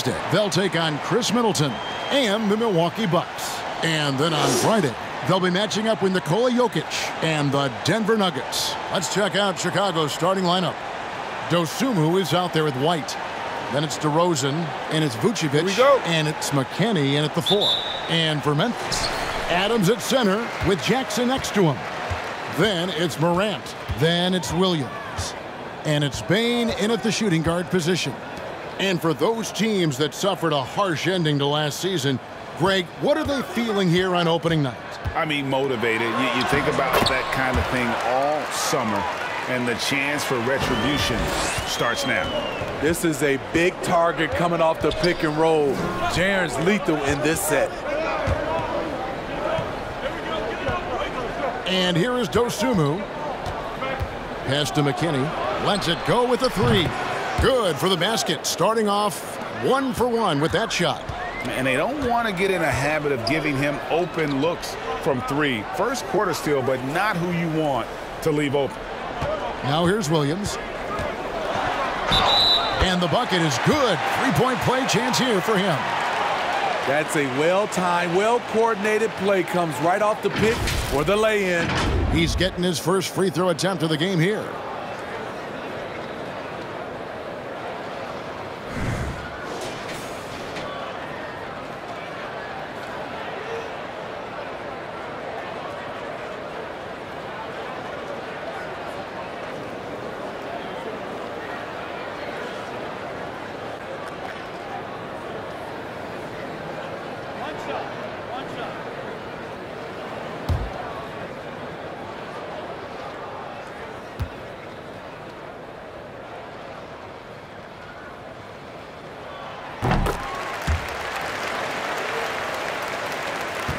Wednesday, they'll take on Chris Middleton and the Milwaukee Bucks. And then on Friday, they'll be matching up with Nikola Jokic and the Denver Nuggets. Let's check out Chicago's starting lineup. Dosunmu is out there with White. Then it's DeRozan, and it's Vucevic, and it's McKinney in at the 4. And for Memphis, Adams at center with Jackson next to him. Then it's Morant. Then it's Williams. And it's Bane in at the shooting guard position. And for those teams that suffered a harsh ending to last season, Greg, what are they feeling here on opening night? I mean, motivated. You think about that kind of thing all summer, and the chance for retribution starts now. This is a big target coming off the pick and roll. Jaren's lethal in this set. And here is Dosunmu. Pass to McKinney. Lets it go with a 3. Good for the basket. Starting off 1 for 1 with that shot. And they don't want to get in a habit of giving him open looks from 3. First quarter steal, but not who you want to leave open. Now here's Williams. And the bucket is good. 3-point play chance here for him. That's a well-timed, well-coordinated play. Comes right off the pick or the lay-in. He's getting his first free throw attempt of the game here.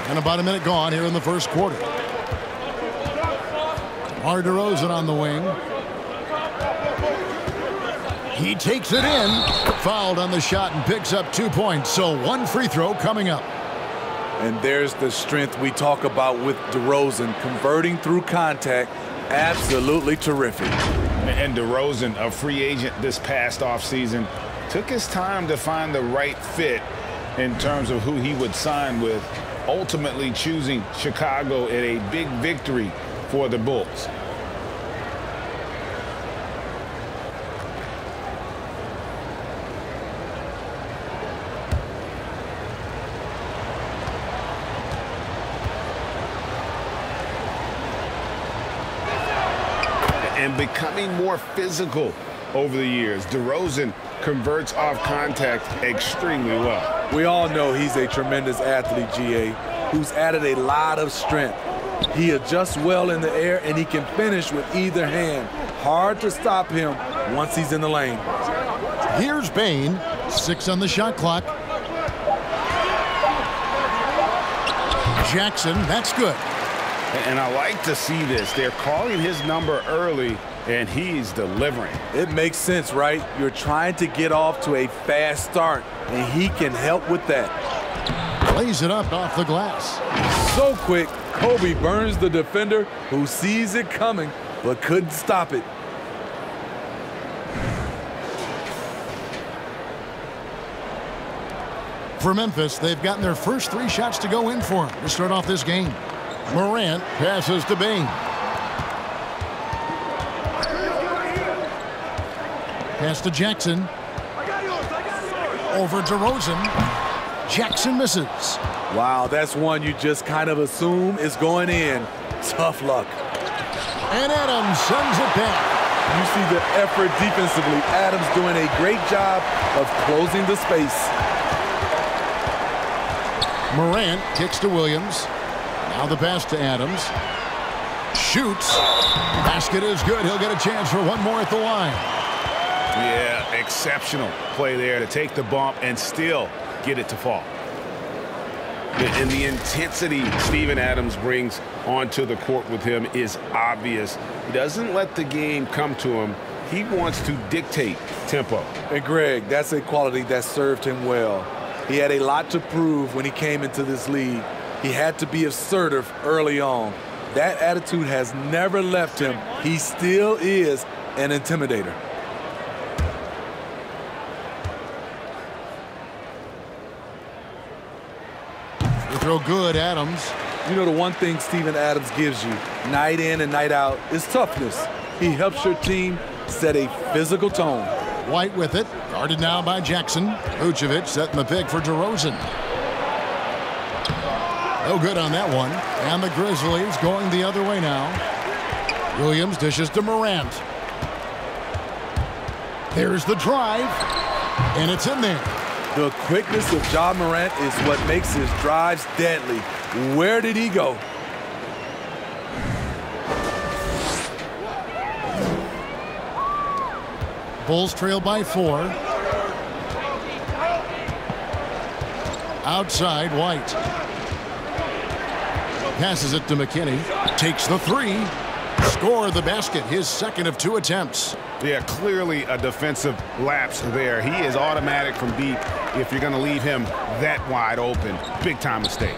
And about a minute gone here in the first quarter. DeRozan on the wing. He takes it in. Fouled on the shot and picks up 2 points. So 1 free throw coming up. And there's the strength we talk about with DeRozan. Converting through contact. Absolutely terrific. And DeRozan, a free agent this past offseason, took his time to find the right fit in terms of who he would sign with, ultimately choosing Chicago in a big victory for the Bulls. And becoming more physical over the years, DeRozan converts off contact extremely well. We all know he's a tremendous athlete, GA, who's added a lot of strength. He adjusts well in the air, and he can finish with either hand. Hard to stop him once he's in the lane. Here's Bane. 6 on the shot clock. Jackson, that's good. And I like to see this. They're calling his number early, and he's delivering. It makes sense, right? You're trying to get off to a fast start, and he can help with that. Lays it up off the glass. So quick, Kobe burns the defender who sees it coming but couldn't stop it. For Memphis, they've gotten their first 3 shots to go in for him to start off this game. Morant passes to Bane. Pass to Jackson. Over DeRozan. Jackson misses. Wow, that's one you just kind of assume is going in. Tough luck. And Adams sends it back. You see the effort defensively. Adams doing a great job of closing the space. Morant kicks to Williams. Now the pass to Adams. Shoots. Basket is good. He'll get a chance for one more at the line. Yeah, exceptional play there to take the bump and still get it to fall. And the intensity Steven Adams brings onto the court with him is obvious. He doesn't let the game come to him. He wants to dictate tempo. And Greg, that's a quality that served him well. He had a lot to prove when he came into this league. He had to be assertive early on. That attitude has never left him. He still is an intimidator. They throw good, Adams. You know, the one thing Steven Adams gives you, night in and night out, is toughness. He helps your team set a physical tone. White with it. Guarded now by Jackson. Vucevic setting the pick for DeRozan. No good on that one. And the Grizzlies going the other way now. Williams dishes to Morant. There's the drive. And it's in there. The quickness of Ja Morant is what makes his drives deadly. Where did he go? Bulls trail by 4. Outside, White. Passes it to McKinney. Takes the 3. Score the basket, his second of 2 attempts. Yeah, clearly a defensive lapse there. He is automatic from deep if you're going to leave him that wide open. Big time mistake.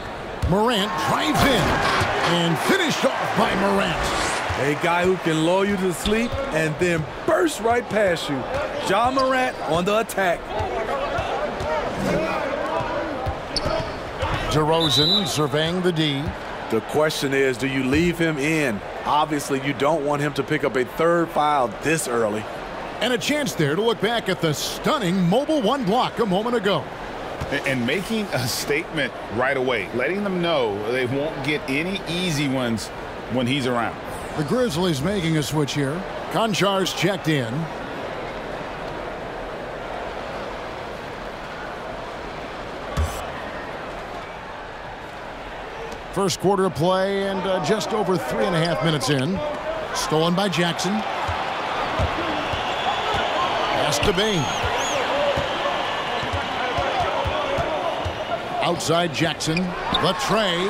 Morant drives in and finished off by Morant. A guy who can lull you to sleep and then burst right past you. Ja Morant on the attack. DeRozan surveying the D. The question is, do you leave him in? Obviously, you don't want him to pick up a third foul this early. And a chance there to look back at the stunning mobile 1 block a moment ago. And making a statement right away, letting them know they won't get any easy ones when he's around. The Grizzlies making a switch here. Konchar's checked in. First quarter of play and just over 3.5 minutes in. Stolen by Jackson. Pass to Bain. Outside Jackson. The tray.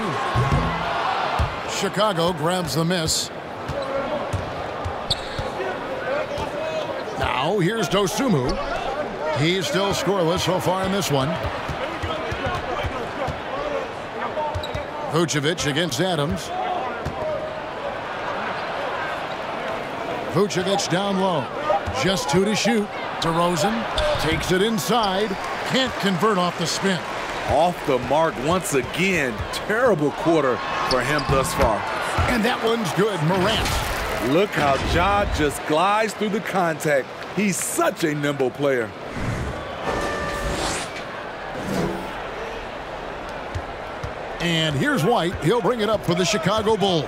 Chicago grabs the miss. Now here's Dosunmu. He's still scoreless so far in this one. Vucevic against Adams. Vucevic down low. Just 2 to shoot. DeRozan takes it inside. Can't convert off the spin. Off the mark once again. Terrible quarter for him thus far. And that one's good. Morant. Look how Ja just glides through the contact. He's such a nimble player. And here's White. He'll bring it up for the Chicago Bulls.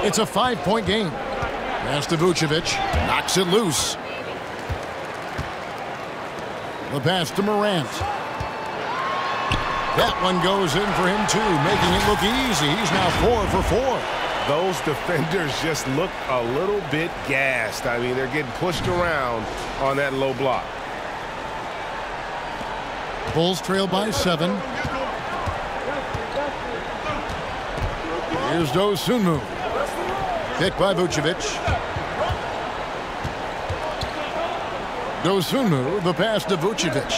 It's a 5-point game. Pass to Vucevic. Knocks it loose. The pass to Morant. That one goes in for him, too, making it look easy. He's now 4 for 4. Those defenders just look a little bit gassed. I mean, they're getting pushed around on that low block. Bulls trail by 7. Here's Dosunmu. Pick by Vucevic. Dosunmu, the pass to Vucevic.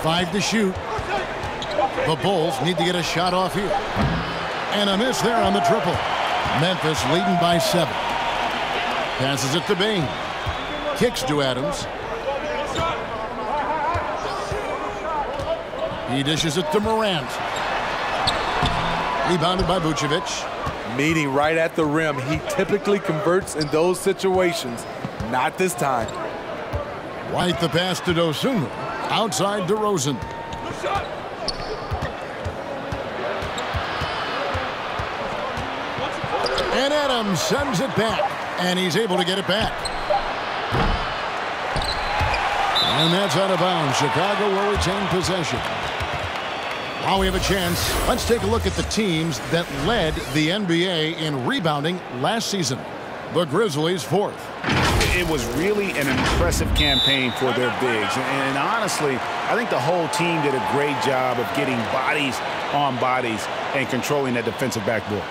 5 to shoot. The Bulls need to get a shot off here. And a miss there on the triple. Memphis leading by 7. Passes it to Bain. Kicks to Adams. He dishes it to Morant. Rebounded by Vucevic. Meeting right at the rim. He typically converts in those situations. Not this time. White the pass to Dosunmu. Outside DeRozan. And Adams sends it back. And he's able to get it back. And that's out of bounds. Chicago will retain possession. Now we have a chance. Let's take a look at the teams that led the NBA in rebounding last season. The Grizzlies 4th. It was really an impressive campaign for their bigs. And honestly, I think the whole team did a great job of getting bodies on bodies and controlling that defensive backboard.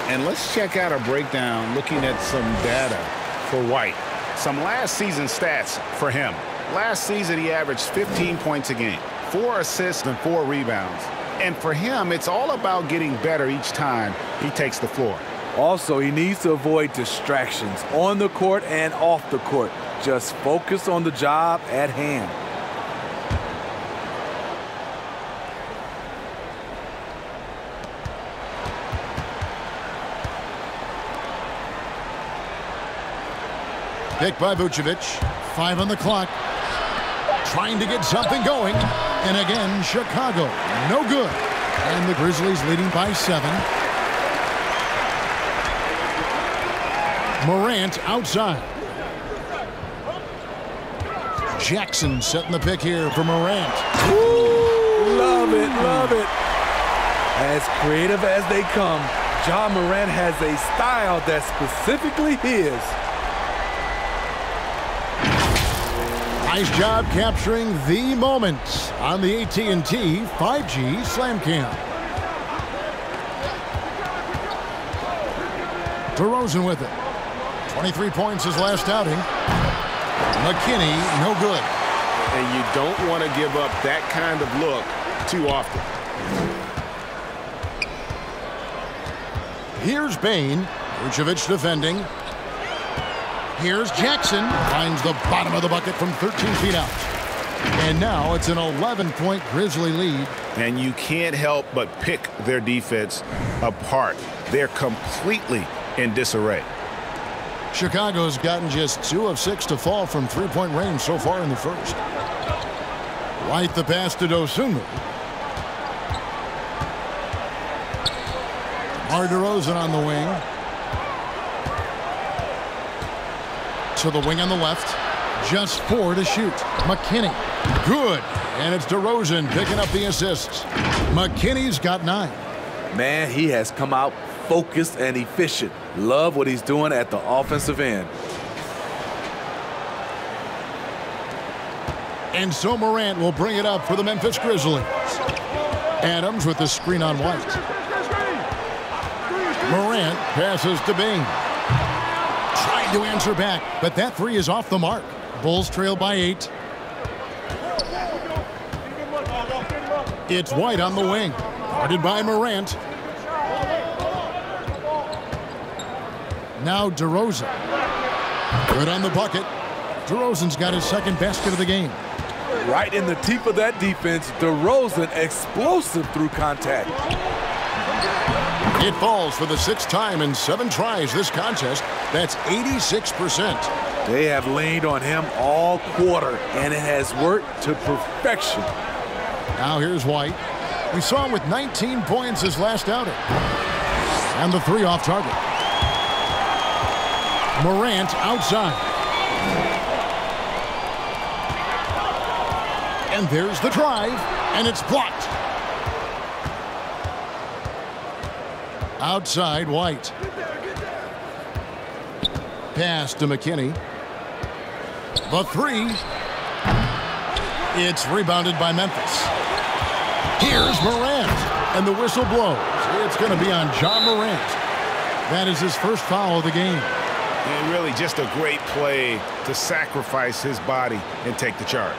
And let's check out a breakdown looking at some data for White. Some last season stats for him. Last season, he averaged 15 points a game, 4 assists and 4 rebounds. And for him, it's all about getting better each time he takes the floor. Also, he needs to avoid distractions on the court and off the court. Just focus on the job at hand. Pick by Vucevic. 5 on the clock. Trying to get something going. And again, Chicago. No good. And the Grizzlies leading by 7. Morant outside. Jackson setting the pick here for Morant. Ooh, love it, love it. As creative as they come, Ja Morant has a style that's specifically his. Nice job capturing the moment on the AT&T 5G Slam Cam. DeRozan with it. 23 points his last outing. McKinney, no good. And you don't want to give up that kind of look too often. Here's Bain. Vucevic defending. Here's Jackson. Finds the bottom of the bucket from 13 feet out. And now it's an 11-point Grizzly lead. And you can't help but pick their defense apart. They're completely in disarray. Chicago's gotten just 2 of 6 to fall from three-point range so far in the first. White the pass to Dosunmu. DeRozan on the wing. To the wing on the left. Just 4 to shoot. McKinney. Good. And it's DeRozan picking up the assists. McKinney's got 9. Man, he has come out focused and efficient. Love what he's doing at the offensive end. And so Morant will bring it up for the Memphis Grizzlies. Adams with the screen on White. Morant passes to Bain. Trying to answer back, but that 3 is off the mark. Bulls trail by 8. It's White on the wing. Guarded by Morant. Now DeRozan. Good on the bucket. DeRozan's got his second basket of the game. Right in the teeth of that defense, DeRozan explosive through contact. It falls for the 6th time in 7 tries this contest. That's 86%. They have leaned on him all quarter, and it has worked to perfection. Now here's White. We saw him with 19 points his last outing. And the 3 off target. Morant outside. And there's the drive, and it's blocked. Outside, White. Pass to McKinney. The 3. It's rebounded by Memphis. Here's Morant, and the whistle blows. It's going to be on Ja Morant. That is his first foul of the game. And really just a great play to sacrifice his body and take the charge.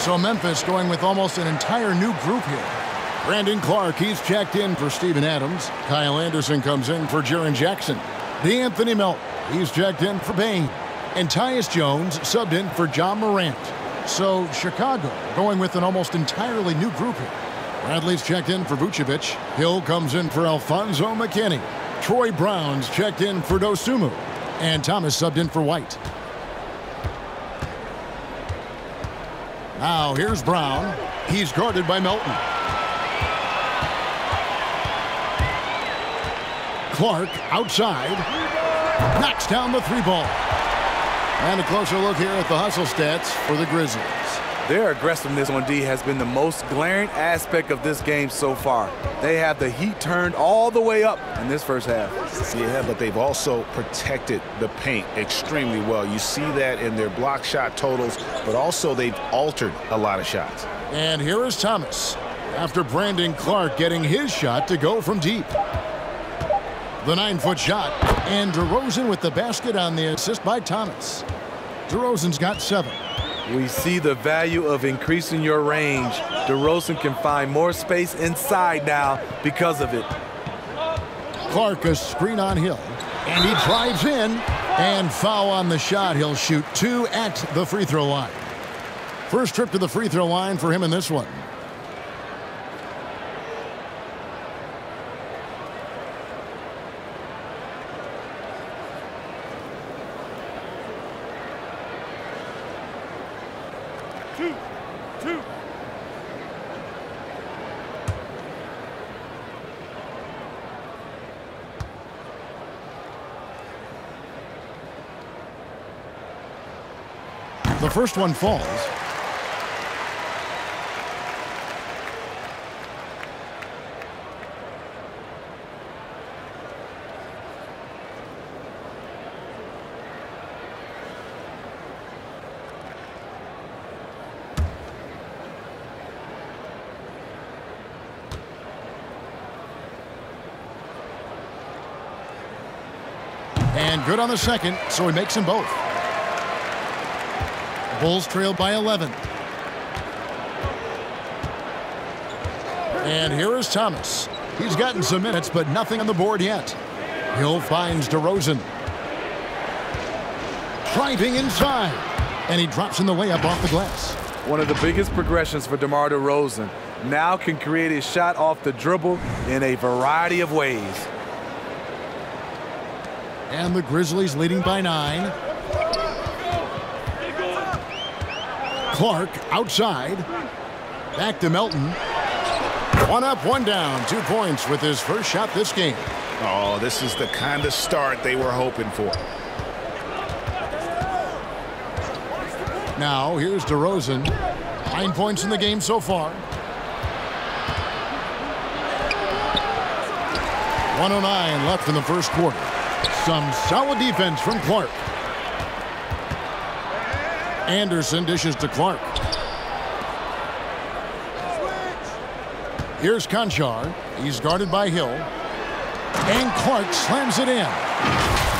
So Memphis going with almost an entire new group here. Brandon Clark, he's checked in for Steven Adams. Kyle Anderson comes in for Jaren Jackson. DeAnthony Melton, he's checked in for Bain. And Tyus Jones subbed in for Ja Morant. So Chicago going with an almost entirely new group here. Bradley's checked in for Vucevic. Hill comes in for Alfonso McKinney. Troy Brown's checked in for Dosunmu. And Thomas subbed in for White. Now here's Brown. He's guarded by Melton. Clark outside. Knocks down the 3 ball. And a closer look here at the hustle stats for the Grizzlies. Their aggressiveness on D has been the most glaring aspect of this game so far. They have the heat turned all the way up in this first half. Yeah, but they've also protected the paint extremely well. You see that in their block shot totals, but also they've altered a lot of shots. And here is Thomas after Brandon Clark getting his shot to go from deep. The 9-foot shot, and DeRozan with the basket on the assist by Thomas. DeRozan's got 7. We see the value of increasing your range. DeRozan can find more space inside now because of it. Clark a screen on Hill, and he drives in, and foul on the shot. He'll shoot 2 at the free throw line. First trip to the free throw line for him in this one. The first one falls. And good on the second, so he makes them both. Bulls trail by 11. And here is Thomas. He's gotten some minutes, but nothing on the board yet. Hill finds DeRozan. Driving inside. And he drops in the layup off the glass. One of the biggest progressions for DeMar DeRozan. Now can create a shot off the dribble in a variety of ways. And the Grizzlies leading by 9. Clark outside. Back to Melton. 1 up, 1 down. 2 points with his first shot this game. Oh, this is the kind of start they were hoping for. Now, here's DeRozan. 9 points in the game so far. 1:09 left in the first quarter. Some solid defense from Clark. Anderson dishes to Clark. Here's Conchar. He's guarded by Hill. And Clark slams it in.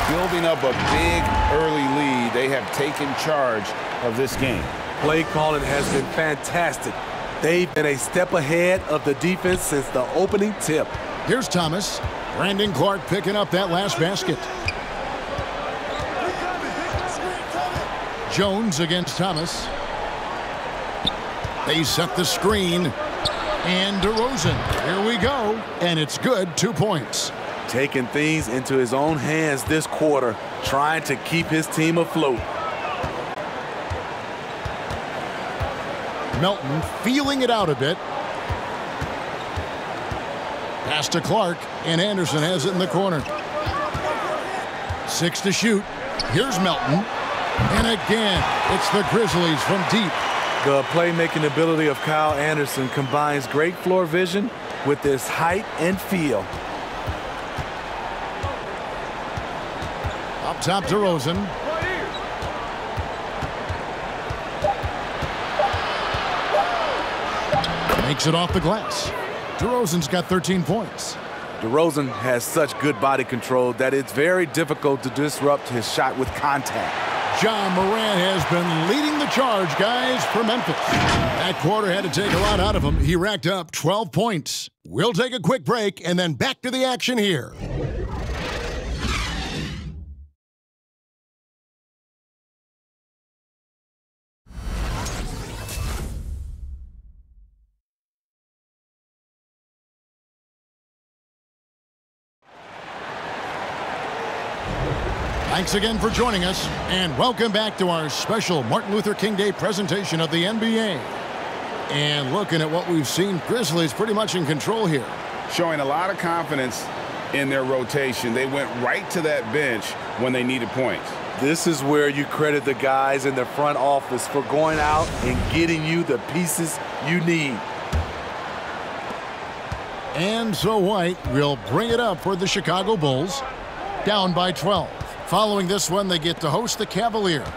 Building up a big early lead, they have taken charge of this game. Play calling has been fantastic. They've been a step ahead of the defense since the opening tip. Here's Thomas. Brandon Clark picking up that last basket. Jones against Thomas. They set the screen. And DeRozan. Here we go. And it's good. 2 points. Taking things into his own hands this quarter, trying to keep his team afloat. Melton feeling it out a bit. Pass to Clark, and Anderson has it in the corner. 6 to shoot. Here's Melton. And again, it's the Grizzlies from deep. The playmaking ability of Kyle Anderson combines great floor vision with his height and feel. Up top to DeRozan. Makes it off the glass. DeRozan's got 13 points. DeRozan has such good body control that it's very difficult to disrupt his shot with contact. John Moran has been leading the charge, guys, for Memphis. That quarter had to take a lot out of him. He racked up 12 points. We'll take a quick break and then back to the action here. Thanks again for joining us, and welcome back to our special Martin Luther King Day presentation of the NBA. And looking at what we've seen, Grizzlies pretty much in control here. Showing a lot of confidence in their rotation. They went right to that bench when they needed points. This is where you credit the guys in the front office for going out and getting you the pieces you need. And so White will bring it up for the Chicago Bulls. Down by 12. Following this one, they get to host the Cavaliers.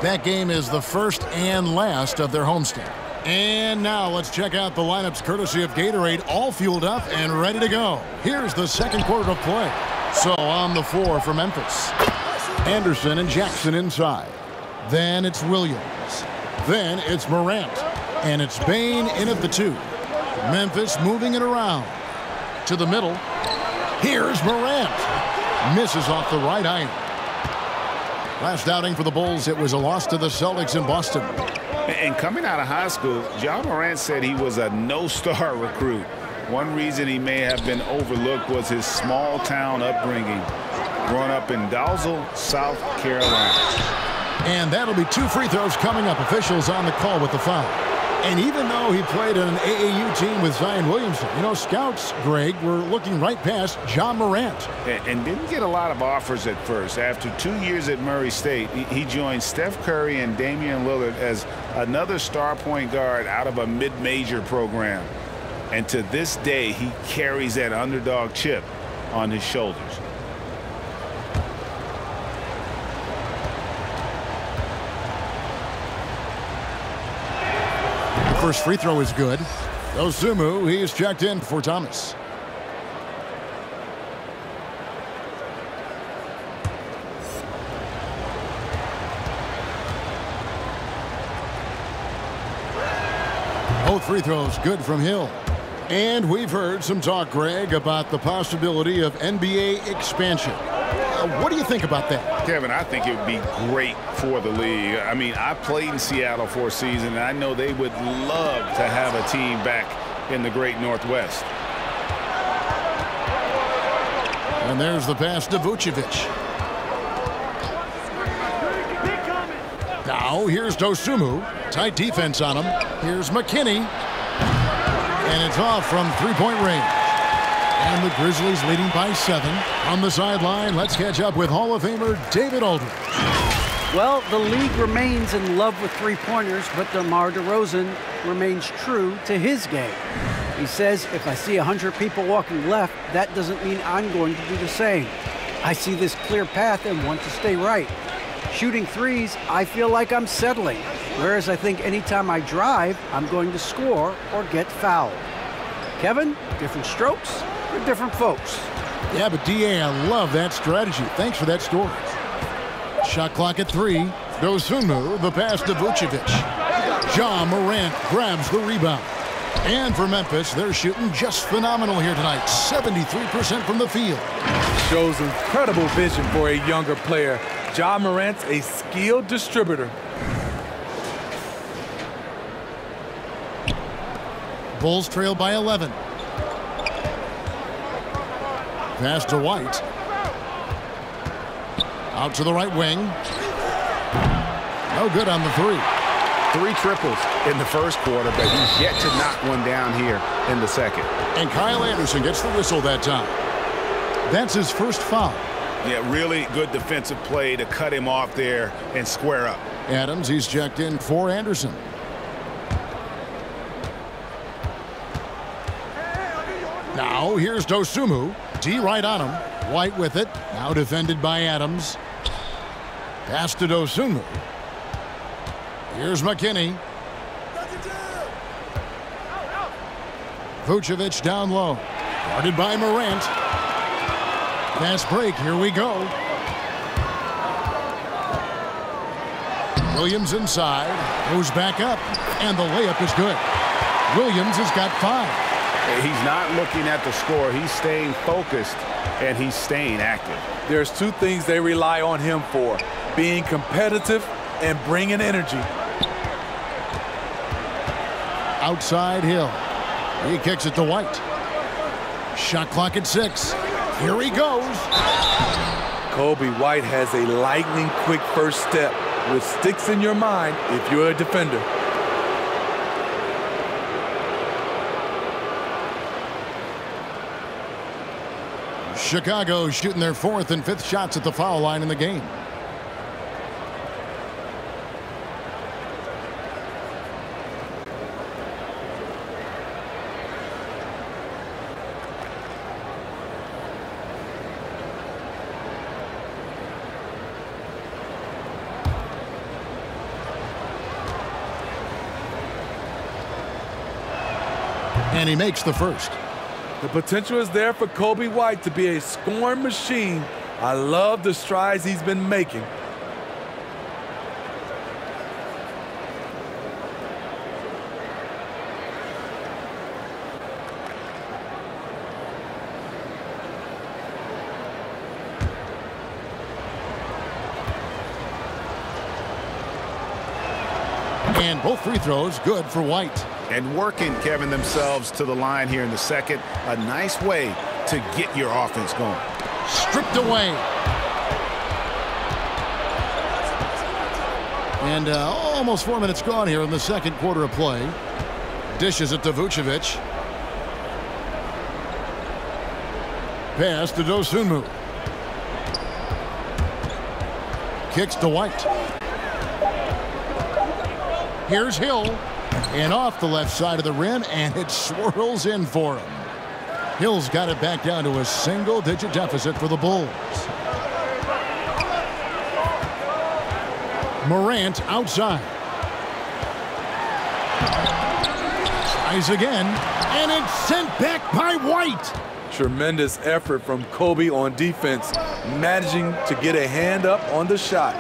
That game is the first and last of their homestand. And now let's check out the lineups courtesy of Gatorade, all fueled up and ready to go. Here's the second quarter of play. So on the floor for Memphis, Anderson and Jackson inside. Then it's Williams. Then it's Morant. And it's Bane in at the 2. Memphis moving it around. To the middle. Here's Morant. Misses off the right iron. Last outing for the Bulls, it was a loss to the Celtics in Boston. And coming out of high school, Ja Morant said he was a no-star recruit. One reason he may have been overlooked was his small-town upbringing, growing up in Dalzell, South Carolina. And that'll be 2 free throws coming up. Officials on the call with the foul. And even though he played on an AAU team with Zion Williamson, you know, scouts, Greg, were looking right past Ja Morant. And didn't get a lot of offers at first. After 2 years at Murray State, he joined Steph Curry and Damian Lillard as another star point guard out of a mid-major program. And to this day, he carries that underdog chip on his shoulders. First free throw is good. Dosunmu, he's checked in for Thomas. Both free throws good from Hill. And we've heard some talk, Greg, about the possibility of NBA expansion. What do you think about that? Kevin, I think it would be great for the league. I mean, I played in Seattle for a season, and I know they would love to have a team back in the great Northwest. And there's the pass to Vucevic. Now here's Dosunmu. Tight defense on him. Here's McKinney. And it's off from three-point range. And the Grizzlies leading by 7. On the sideline, let's catch up with Hall of Famer David Aldridge. Well, the league remains in love with three-pointers, but DeMar DeRozan remains true to his game. He says, if I see 100 people walking left, that doesn't mean I'm going to do the same. I see this clear path and want to stay right. Shooting threes, I feel like I'm settling, whereas I think anytime I drive, I'm going to score or get fouled. Kevin, different strokes for different folks. Yeah, but D.A., I love that strategy. Thanks for that story. Shot clock at 3. Dosunmu, the pass to Vucevic. Ja Morant grabs the rebound. And for Memphis, they're shooting just phenomenal here tonight. 73% from the field. Shows incredible vision for a younger player. Ja Morant's a skilled distributor. Bulls trail by 11. Pass to White. Out to the right wing. No good on the 3. 3 triples in the first quarter, but he's yet to knock one down here in the second. And Kyle Anderson gets the whistle that time. That's his first foul. Yeah, really good defensive play to cut him off there and square up. Adams, he's checked in for Anderson. Now here's Dosunmu. D right on him. White with it. Now defended by Adams. Pass to Dosunmu. Here's McKinney. Vucevic down low. Guarded by Morant. Fast break. Here we go. Williams inside. Goes back up. And the layup is good. Williams has got 5. He's not looking at the score. He's staying focused, and he's staying active. There's 2 things they rely on him for: being competitive and bringing energy. Outside Hill. He kicks it to White. Shot clock at 6. Here he goes. Kobe White has a lightning-quick first step, which sticks in your mind if you're a defender. Chicago shooting their 4th and 5th shots at the foul line in the game. And he makes the first. The potential is there for Kobe White to be a scoring machine. I love the strides he's been making. And both free throws good for White. And working, Kevin, themselves to the line here in the second. A nice way to get your offense going. Stripped away. And almost 4 minutes gone here in the second quarter of play. Dishes it to Vucevic. Pass to Dosunmu. Kicks to White. Here's Hill. And off the left side of the rim, and it swirls in for him. Hill's got it back down to a single-digit deficit for the Bulls. Morant outside. Tries again, and it's sent back by White. Tremendous effort from Kobe on defense, managing to get a hand up on the shot.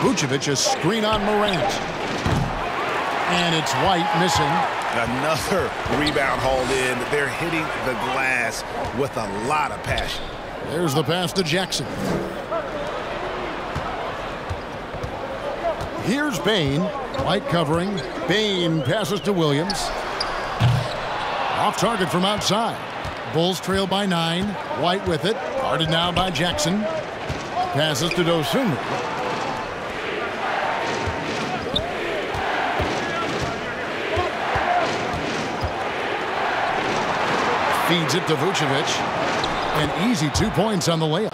Vucevic, a screen on Morant. And it's White missing. Another rebound hauled in. They're hitting the glass with a lot of passion. There's the pass to Jackson. Here's Bain. White covering. Bain passes to Williams. Off target from outside. Bulls trail by 9. White with it. Guarded now by Jackson. Passes to Dosunmu. Feeds it to Vucevic. An easy 2 points on the layup.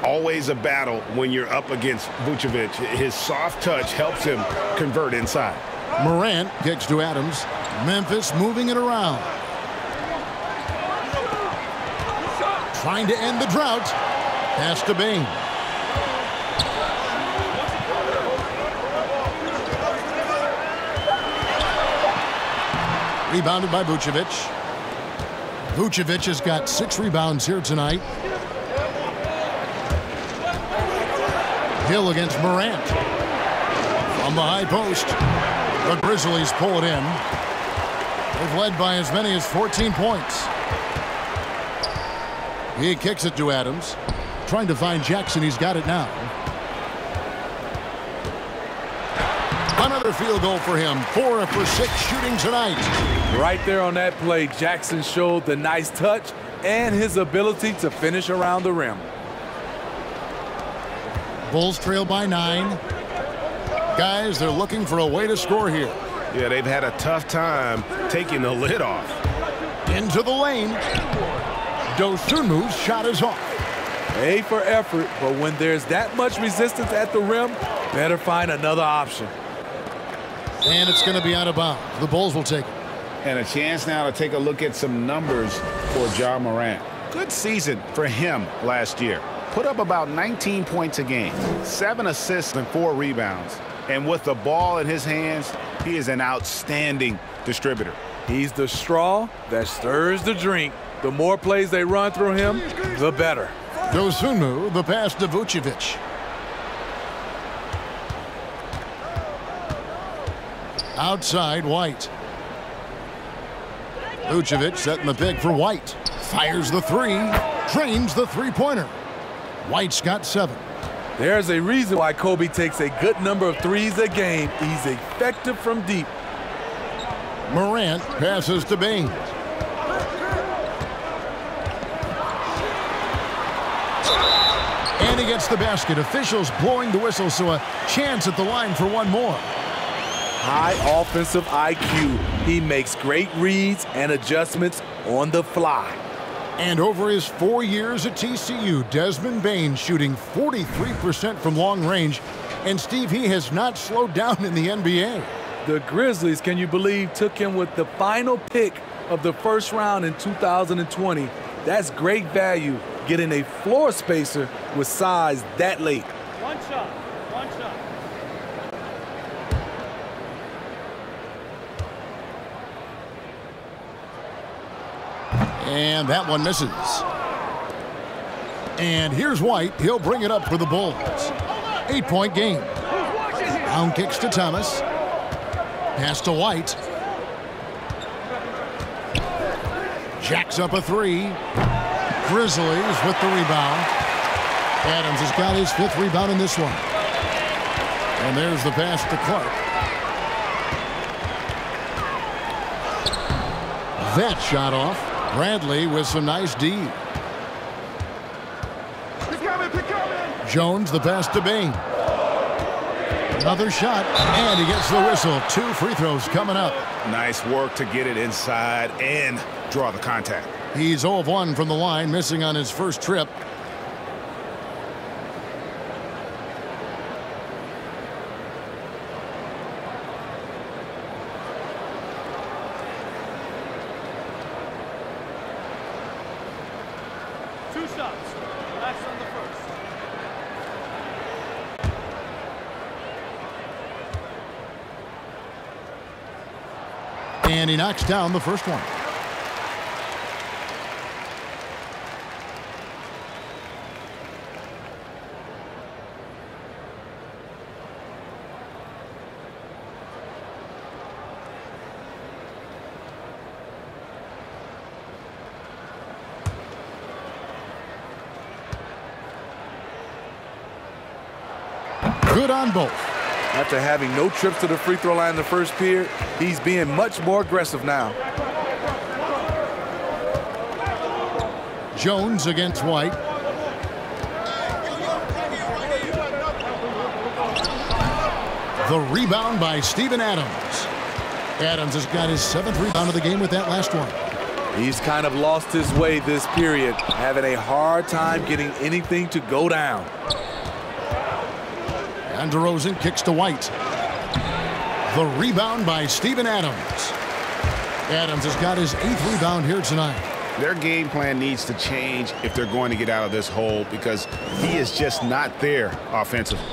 Always a battle when you're up against Vucevic. His soft touch helps him convert inside. Morant kicks to Adams. Memphis moving it around. Trying to end the drought. Pass to Bain. Rebounded by Vucevic. Vucevic has got 6 rebounds here tonight. Hill against Morant. From the high post, the Grizzlies pull it in. They've led by as many as 14 points. He kicks it to Adams. Trying to find Jackson. He's got it now. Another field goal for him. 4 for 6 shooting tonight. Right there on that play, Jackson showed the nice touch and his ability to finish around the rim. Bulls trail by 9. Guys, they're looking for a way to score here. Yeah, they've had a tough time taking the lid off. Into the lane. Dosunmu's shot is off. A for effort, but when there's that much resistance at the rim, better find another option. And it's going to be out of bounds. The Bulls will take it. And a chance now to take a look at some numbers for Ja Morant. Good season for him last year. Put up about 19 points a game, 7 assists and 4 rebounds. And with the ball in his hands, he is an outstanding distributor. He's the straw that stirs the drink. The more plays they run through him, the better. Dosunmu, the pass to Vucevic. Outside, White. Vucevic setting the pick for White. Fires the 3. Drains the 3-pointer. White's got 7. There's a reason why Kobe takes a good number of threes a game. He's effective from deep. Morant passes to Bain. And he gets the basket. Officials blowing the whistle, so a chance at the line for one more. High offensive IQ. He makes great reads and adjustments on the fly. And over his 4 years at TCU, Desmond Bain shooting 43% from long range. And Steve, he has not slowed down in the NBA. The Grizzlies, can you believe, took him with the final pick of the first round in 2020. That's great value getting a floor spacer with size that late. One shot. One shot. And that one misses. And here's White. He'll bring it up for the Bulls. 8-point game. Brown kicks to Thomas. Pass to White. Jacks up a three. Grizzlies with the rebound. Adams has got his 5th rebound in this one. And there's the pass to Clark. That shot off. Bradley with some nice D. Jones the pass to Bain. Another shot, and he gets the whistle. 2 free throws coming up. Nice work to get it inside and draw the contact. He's 0 of 1 from the line, missing on his first trip. Two shots. Last on the first. And he knocks down the first one. Good on both. After having no trips to the free throw line in the first period, he's being much more aggressive now. Jones against White. The rebound by Steven Adams. Adams has got his 7th rebound of the game with that last one. He's kind of lost his way this period, having a hard time getting anything to go down. And DeRozan kicks to White. The rebound by Steven Adams. Adams has got his 8th rebound here tonight. Their game plan needs to change if they're going to get out of this hole because he is just not there offensively.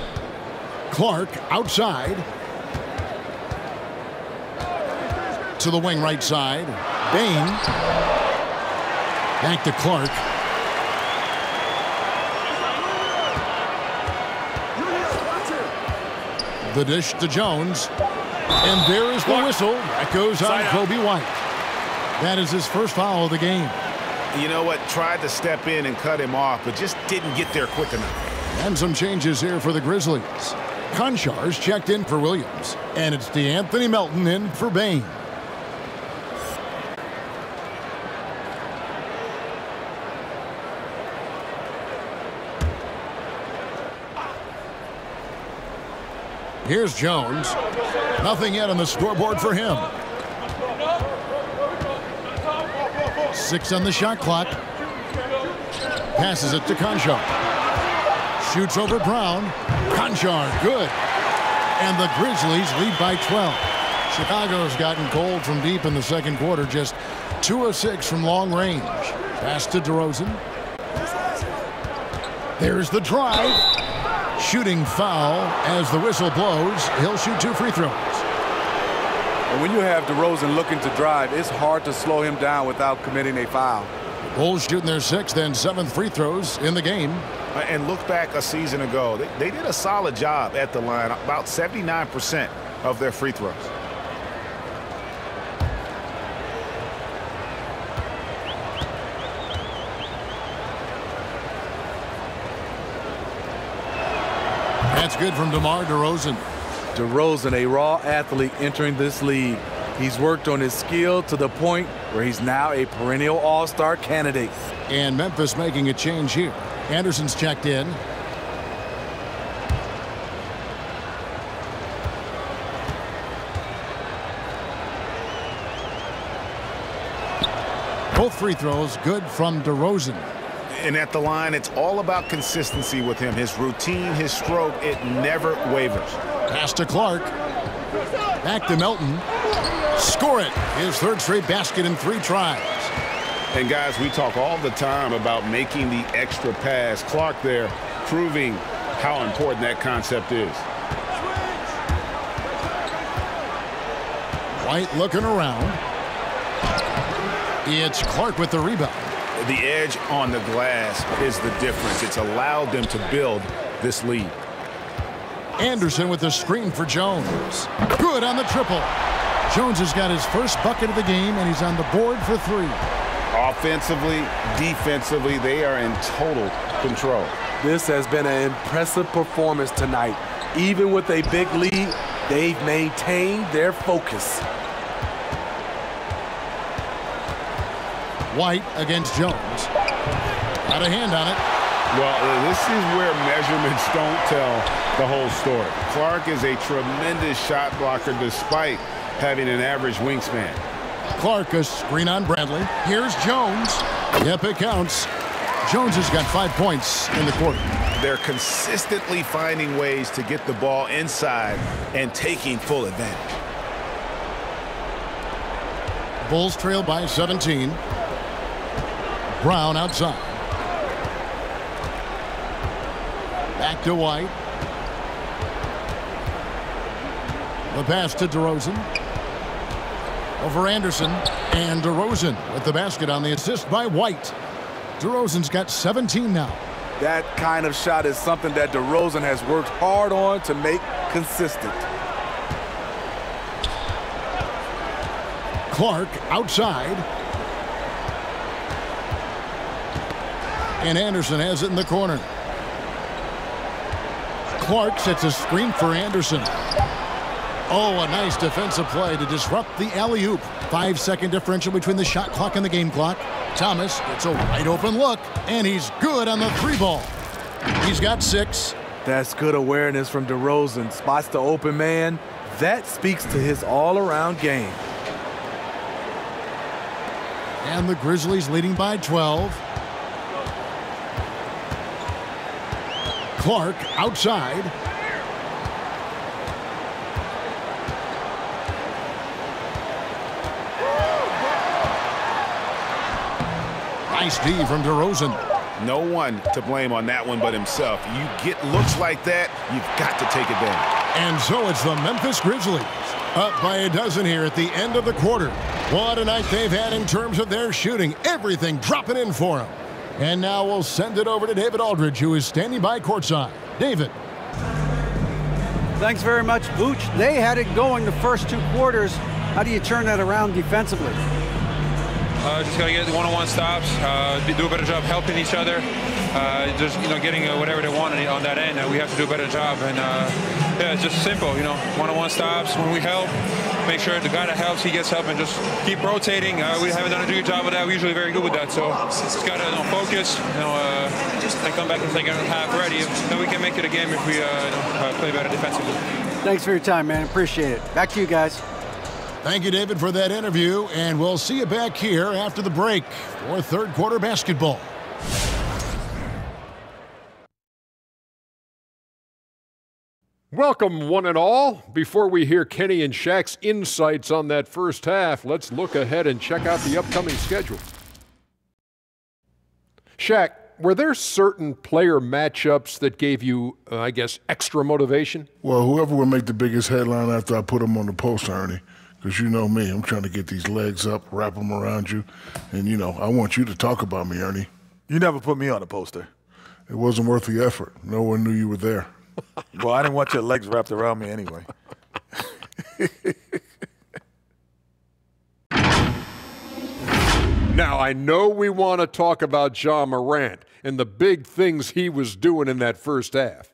Clark outside. To the wing right side. Bain. Back to Clark. The dish to Jones. And there is the whistle. That goes on Kobe White. That is his first foul of the game. You know what? Tried to step in and cut him off, but just didn't get there quick enough. And some changes here for the Grizzlies. Konchar's checked in for Williams. And it's DeAnthony Melton in for Bain. Here's Jones. Nothing yet on the scoreboard for him. 6 on the shot clock. Passes it to Konchar. Shoots over Brown. Konchar, good. And the Grizzlies lead by 12. Chicago's gotten cold from deep in the second quarter. Just 2 of 6 from long range. Pass to DeRozan. There's the drive. Shooting foul as the whistle blows. He'll shoot 2 free throws. And when you have DeRozan looking to drive, it's hard to slow him down without committing a foul. The Bulls shooting their 6th and 7th free throws in the game. And look back a season ago. They did a solid job at the line, about 79% of their free throws. That's good from DeMar DeRozan. DeRozan, a raw athlete entering this league. He's worked on his skill to the point where he's now a perennial all-star candidate. And Memphis making a change here. Anderson's checked in. Both free throws good from DeRozan. And at the line, it's all about consistency with him. His routine, his stroke, it never wavers. Pass to Clark. Back to Melton. Score it. His 3rd straight basket in 3 tries. And guys, we talk all the time about making the extra pass. Clark there proving how important that concept is. White looking around. It's Clark with the rebound. The edge on the glass is the difference. It's allowed them to build this lead. Anderson with the screen for Jones. Good on the triple. Jones has got his first bucket of the game, and he's on the board for 3. Offensively, defensively, they are in total control. This has been an impressive performance tonight. Even with a big lead, they've maintained their focus. White against Jones. Got a hand on it. Well, this is where measurements don't tell the whole story. Clark is a tremendous shot blocker despite having an average wingspan. Clark, a screen on Bradley. Here's Jones. Yep, it counts. Jones has got 5 points in the quarter. They're consistently finding ways to get the ball inside and taking full advantage. Bulls trail by 17. Brown outside. Back to White. The pass to DeRozan. Over Anderson. And DeRozan with the basket on the assist by White. DeRozan's got 17 now. That kind of shot is something that DeRozan has worked hard on to make consistent. Clark outside. And Anderson has it in the corner. Clark sets a screen for Anderson. Oh, a nice defensive play to disrupt the alley-oop. 5-second differential between the shot clock and the game clock. Thomas gets a wide open look, and he's good on the 3-ball. He's got 6. That's good awareness from DeRozan. Spots the open man. That speaks to his all-around game. And the Grizzlies leading by 12. Clark outside. Nice D from DeRozan. No one to blame on that one but himself. You get looks like that, you've got to take advantage. And so it's the Memphis Grizzlies up by a dozen here at the end of the quarter. What a night they've had in terms of their shooting. Everything dropping in for them. And now we'll send it over to David Aldridge, who is standing by courtside. David. Thanks very much, Vooch. They had it going the first 2 quarters. How do you turn that around defensively? Just got to get one-on-one stops, do a better job helping each other, just, getting whatever they want on that end. We have to do a better job. And, yeah, it's just simple, one-on-one stops. When we help, make sure the guy that helps, he gets help, and just keep rotating. We haven't done a good job of that. We're usually very good with that. So just got to focus, and come back in the second half ready. Then we can make it a game if we play better defensively. Thanks for your time, man. Appreciate it. Back to you guys. Thank you, David, for that interview, and we'll see you back here after the break for third quarter basketball. Welcome, one and all. Before we hear Kenny and Shaq's insights on that first half, let's look ahead and check out the upcoming schedule. Shaq, were there certain player matchups that gave you, I guess, extra motivation? Well, whoever will make the biggest headline after I put them on the post, Ernie. Because you know me, I'm trying to get these legs up, wrap them around you. And, I want you to talk about me, Ernie. You never put me on a poster. It wasn't worth the effort. No one knew you were there. Well, I didn't want your legs wrapped around me anyway. Now, I know we want to talk about Ja Morant and the big things he was doing in that first half.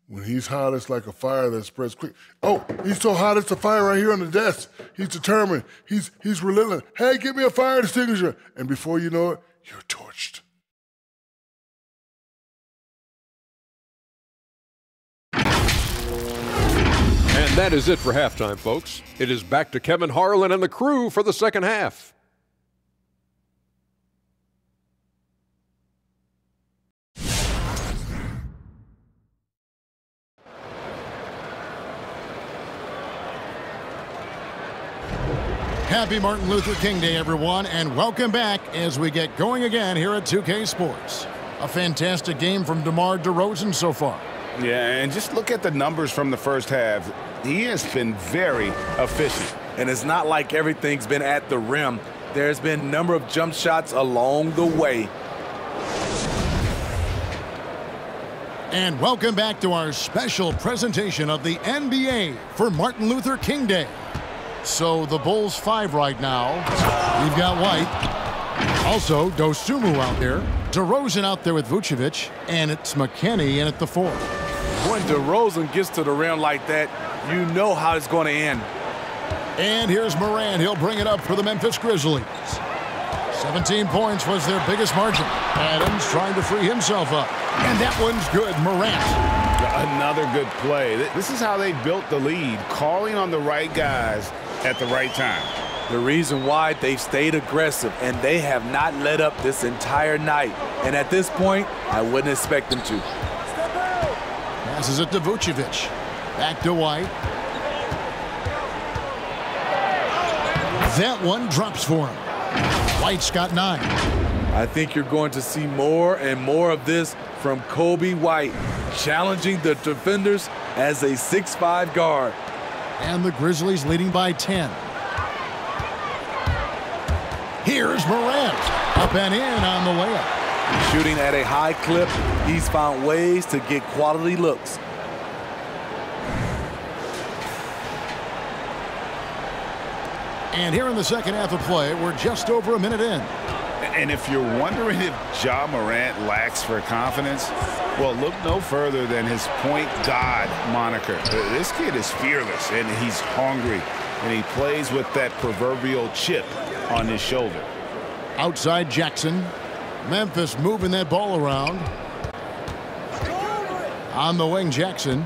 When he's hot, it's like a fire that spreads quick. Oh, he's so hot, it's a fire right here on the desk. He's determined. He's relentless. Hey, give me a fire extinguisher. And before you know it, you're torched. And that is it for halftime, folks. It is back to Kevin Harlan and the crew for the second half. Happy Martin Luther King Day, everyone, and welcome back as we get going again here at 2K Sports. A fantastic game from DeMar DeRozan so far. Yeah, and just look at the numbers from the first half. He has been very efficient. And it's not like everything's been at the rim. There's been a number of jump shots along the way. And welcome back to our special presentation of the NBA for Martin Luther King Day. So the Bulls 5 right now. We've got White. Also, Dosunmu out there. DeRozan out there with Vucevic. And it's McKinney in at the 4. When DeRozan gets to the rim like that, you know how it's going to end. And here's Morant. He'll bring it up for the Memphis Grizzlies. 17 points was their biggest margin. Adams trying to free himself up. And that one's good. Morant. Another good play. This is how they built the lead, calling on the right guys at the right time. The reason why they've stayed aggressive, and they have not let up this entire night. And at this point, I wouldn't expect them to. Passes it to Vucevic. Back to White. That one drops for him. White's got 9. I think you're going to see more and more of this from Kobe White, challenging the defenders as a 6'5" guard. And the Grizzlies leading by 10. Here's Morant. Up and in on the layup. Shooting at a high clip, he's found ways to get quality looks. And here in the second half of play, we're just over a minute in. And if you're wondering if Ja Morant lacks for confidence, well, look no further than his point god moniker. This kid is fearless, and he's hungry, and he plays with that proverbial chip on his shoulder. Outside Jackson. Memphis moving that ball around. On the wing, Jackson.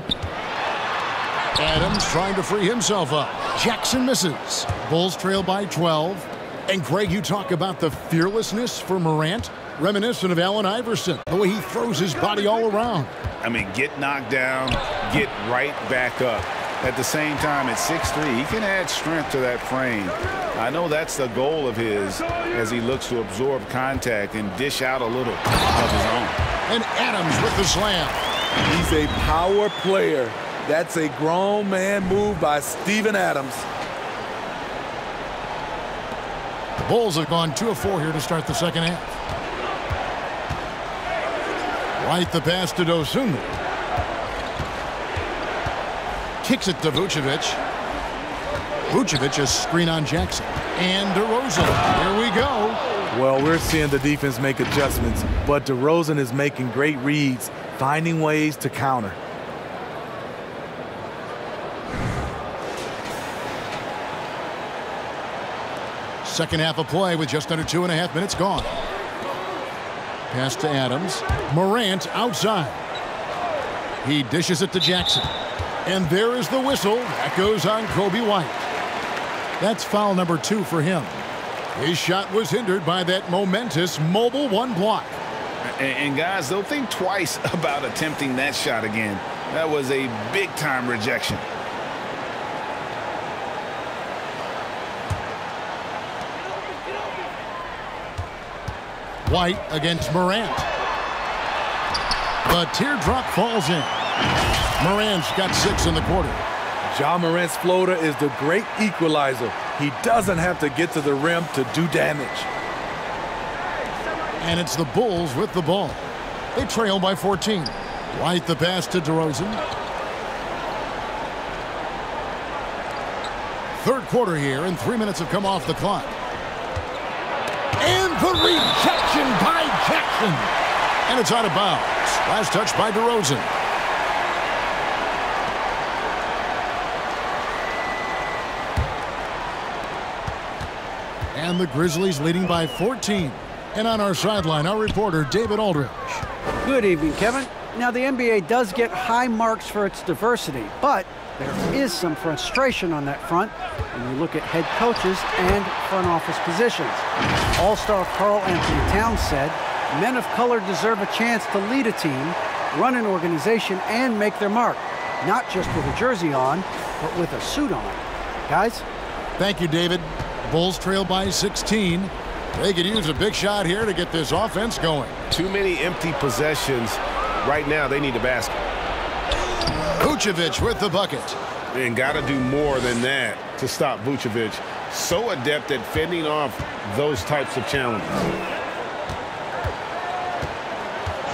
Adams trying to free himself up. Jackson misses. Bulls trail by 12. And Greg, you talk about the fearlessness for Morant, reminiscent of Allen Iverson, the way he throws his body all around. I mean, get knocked down, get right back up. At the same time, at 6'3", he can add strength to that frame. I know that's the goal of his as he looks to absorb contact and dish out a little of his own. And Adams with the slam. He's a power player. That's a grown man move by Steven Adams. The Bulls have gone 2 of 4 here to start the second half. White the pass to Dosunmu. Kicks it to Vucevic. Vucevic is screen on Jackson. And DeRozan. Here we go. Well, we're seeing the defense make adjustments, but DeRozan is making great reads, finding ways to counter. Second half of play with just under 2.5 minutes gone. Pass to Adams. Morant outside. He dishes it to Jackson. And there is the whistle. That goes on Kobe White. That's foul number 2 for him. His shot was hindered by that momentous mobile 1 block. And guys, they'll think twice about attempting that shot again. That was a big-time rejection. White against Morant. The teardrop falls in. Morant's got 6 in the quarter. Ja Morant's floater is the great equalizer. He doesn't have to get to the rim to do damage. And it's the Bulls with the ball. They trail by 14. White the pass to DeRozan. Third quarter here, and 3 minutes have come off the clock. And the rejection by Jackson. And it's out of bounds. Last touch by DeRozan. And the Grizzlies leading by 14. And on our sideline, our reporter, David Aldridge. Good evening, Kevin. Now, the NBA does get high marks for its diversity, but there is some frustration on that front when you look at head coaches and front office positions. All-star Karl Anthony Towns said, men of color deserve a chance to lead a team, run an organization, and make their mark, not just with a jersey on, but with a suit on. Guys? Thank you, David. Bulls trail by 16. They could use a big shot here to get this offense going. Too many empty possessions. Right now, they need a basket. Vucevic with the bucket. And got to do more than that to stop Vucevic. So adept at fending off those types of challenges.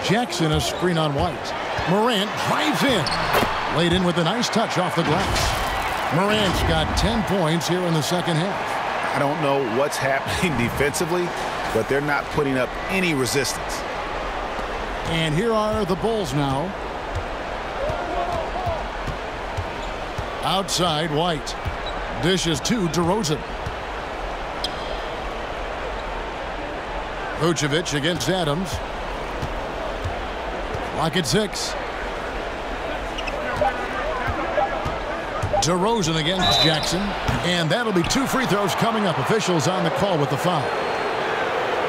Jackson, a screen on White. Morant drives in. Laid in with a nice touch off the glass. Morant's got 10 points here in the second half. I don't know what's happening defensively, but they're not putting up any resistance. And here are the Bulls now. Outside, White. Dishes to DeRozan. Vucevic against Adams. Clock at 6. DeRozan against Jackson. And that'll be 2 free throws coming up. Officials on the call with the foul.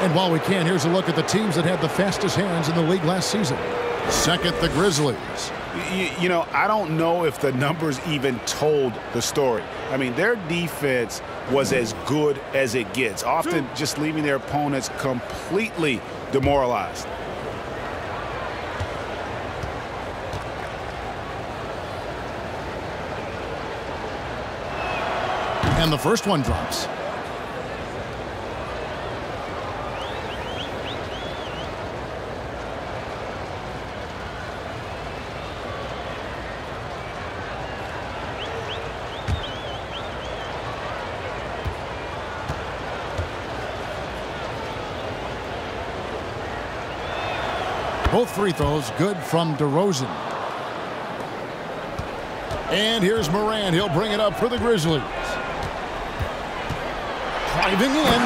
And while we can, here's a look at the teams that had the fastest hands in the league last season. Second, the Grizzlies. You know, I don't know if the numbers even told the story. I mean, their defense was as good as it gets, often just leaving their opponents completely demoralized. And the first one drops. Both free throws good from DeRozan. And here's Morant. He'll bring it up for the Grizzlies. Driving in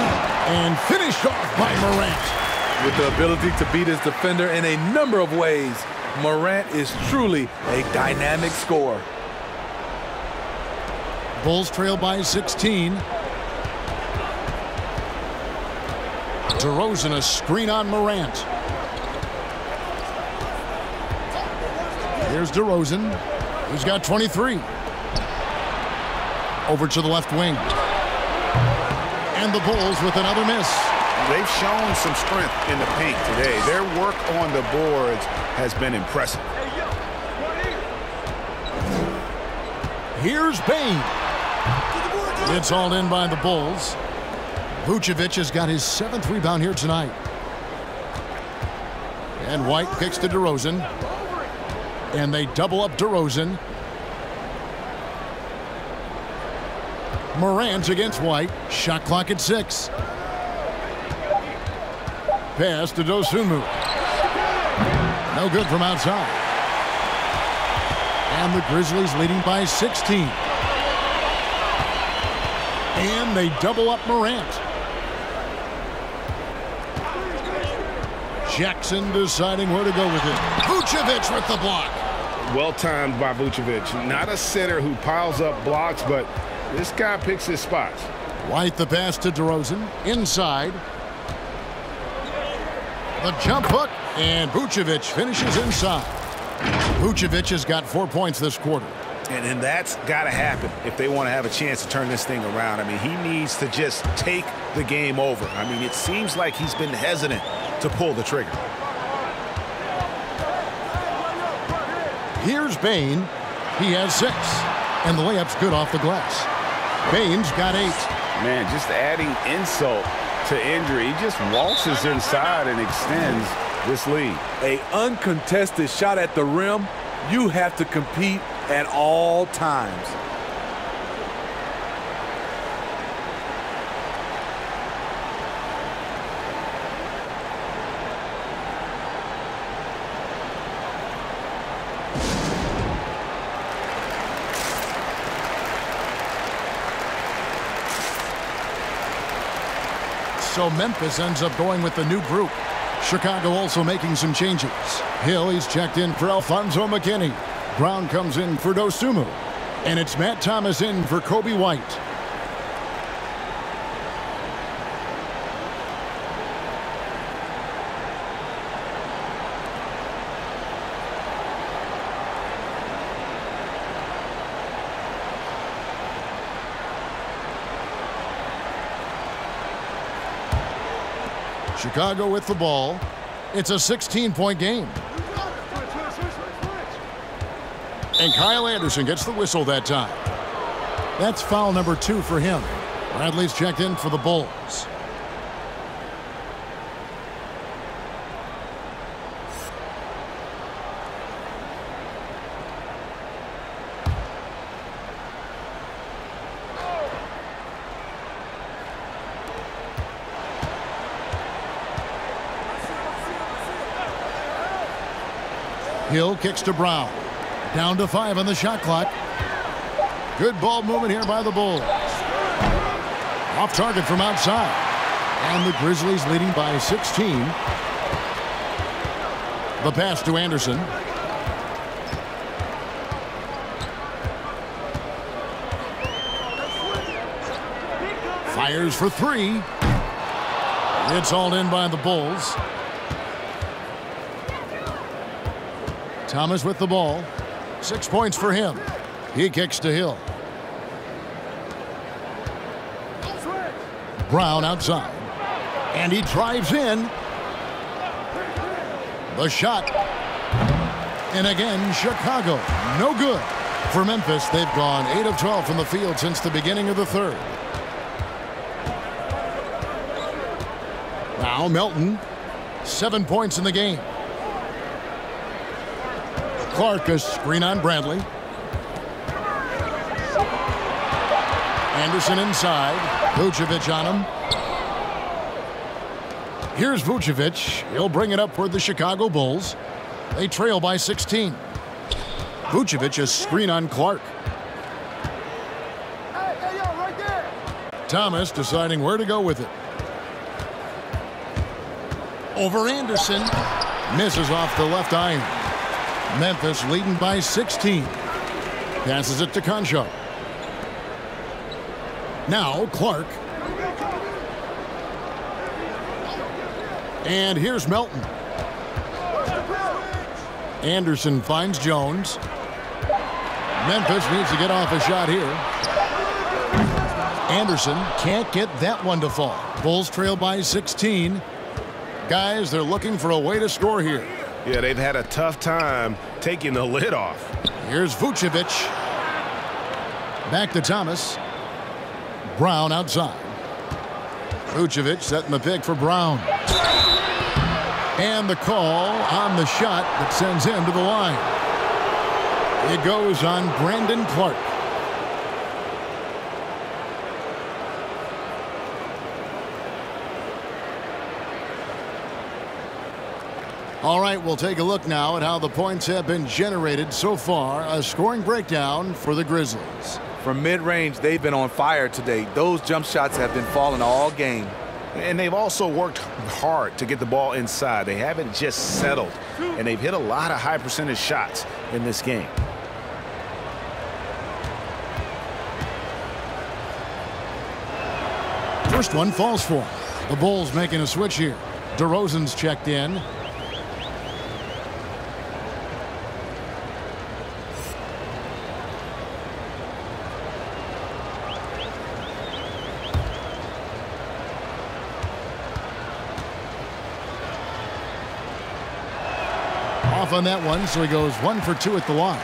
and finished off by Morant. With the ability to beat his defender in a number of ways, Morant is truly a dynamic scorer. Bulls trail by 16. DeRozan, a screen on Morant. Here's DeRozan, who's got 23. Over to the left wing. And the Bulls with another miss. They've shown some strength in the paint today. Their work on the boards has been impressive. Here's Bane. It's hauled in by the Bulls. Vucevic has got his 7th rebound here tonight. And White kicks to DeRozan. And they double up DeRozan. Morant against White. Shot clock at 6. Pass to Dosunmu. No good from outside. And the Grizzlies leading by 16. And they double up Morant. Jackson deciding where to go with it. Vucevic with the block. Well timed by Vucevic. Not a center who piles up blocks, but this guy picks his spots. White the pass to DeRozan. Inside. The jump hook. And Vucevic finishes inside. Vucevic has got 4 points this quarter. And that's got to happen if they want to have a chance to turn this thing around. I mean, he needs to just take the game over. I mean, it seems like he's been hesitant to pull the trigger. Here's Bane. He has 6. And the layup's good off the glass. Bane's got 8. Man, just adding insult to injury. He just waltzes inside and extends this lead. An uncontested shot at the rim, you have to compete at all times. So Memphis ends up going with the new group. Chicago also making some changes. Hill, he's checked in for Alfonso McKinney. Brown comes in for Dosunmu. And it's Matt Thomas in for Kobe White. Chicago with the ball. It's a 16-point game. And Kyle Anderson gets the whistle that time. That's foul number 2 for him. Bradley's checked in for the Bulls. Hill kicks to Brown. Down to 5 on the shot clock. Good ball movement here by the Bulls. Off target from outside. And the Grizzlies leading by 16. The pass to Anderson. Fires for 3. It's hauled in by the Bulls. Thomas with the ball. 6 points for him. He kicks to Hill. Brown outside. And he drives in. The shot. And again, Chicago. No good. For Memphis, they've gone 8 of 12 from the field since the beginning of the third. Now Melton. 7 points in the game. Clark, a screen on Bradley. Anderson inside. Vucevic on him. Here's Vucevic. He'll bring it up for the Chicago Bulls. They trail by 16. Vucevic, a screen on Clark. Right there. Thomas deciding where to go with it. Over Anderson. Misses off the left iron. Memphis leading by 16. Passes it to Concho. Now Clark. And here's Melton. Anderson finds Jones. Memphis needs to get off a shot here. Anderson can't get that one to fall. Bulls trail by 16. Guys, they're looking for a way to score here. Yeah, they've had a tough time taking the lid off. Here's Vucevic. Back to Thomas. Brown outside. Vucevic setting the pick for Brown. And the call on the shot that sends him to the line. It goes on Brandon Clark. All right, we'll take a look now at how the points have been generated so far. A scoring breakdown for the Grizzlies. From mid-range, they've been on fire today. Those jump shots have been falling all game. And they've also worked hard to get the ball inside. They haven't just settled. And they've hit a lot of high percentage shots in this game. First one falls for him. The Bulls making a switch here. DeRozan's checked in. Off on that one, so he goes 1 for 2 at the line.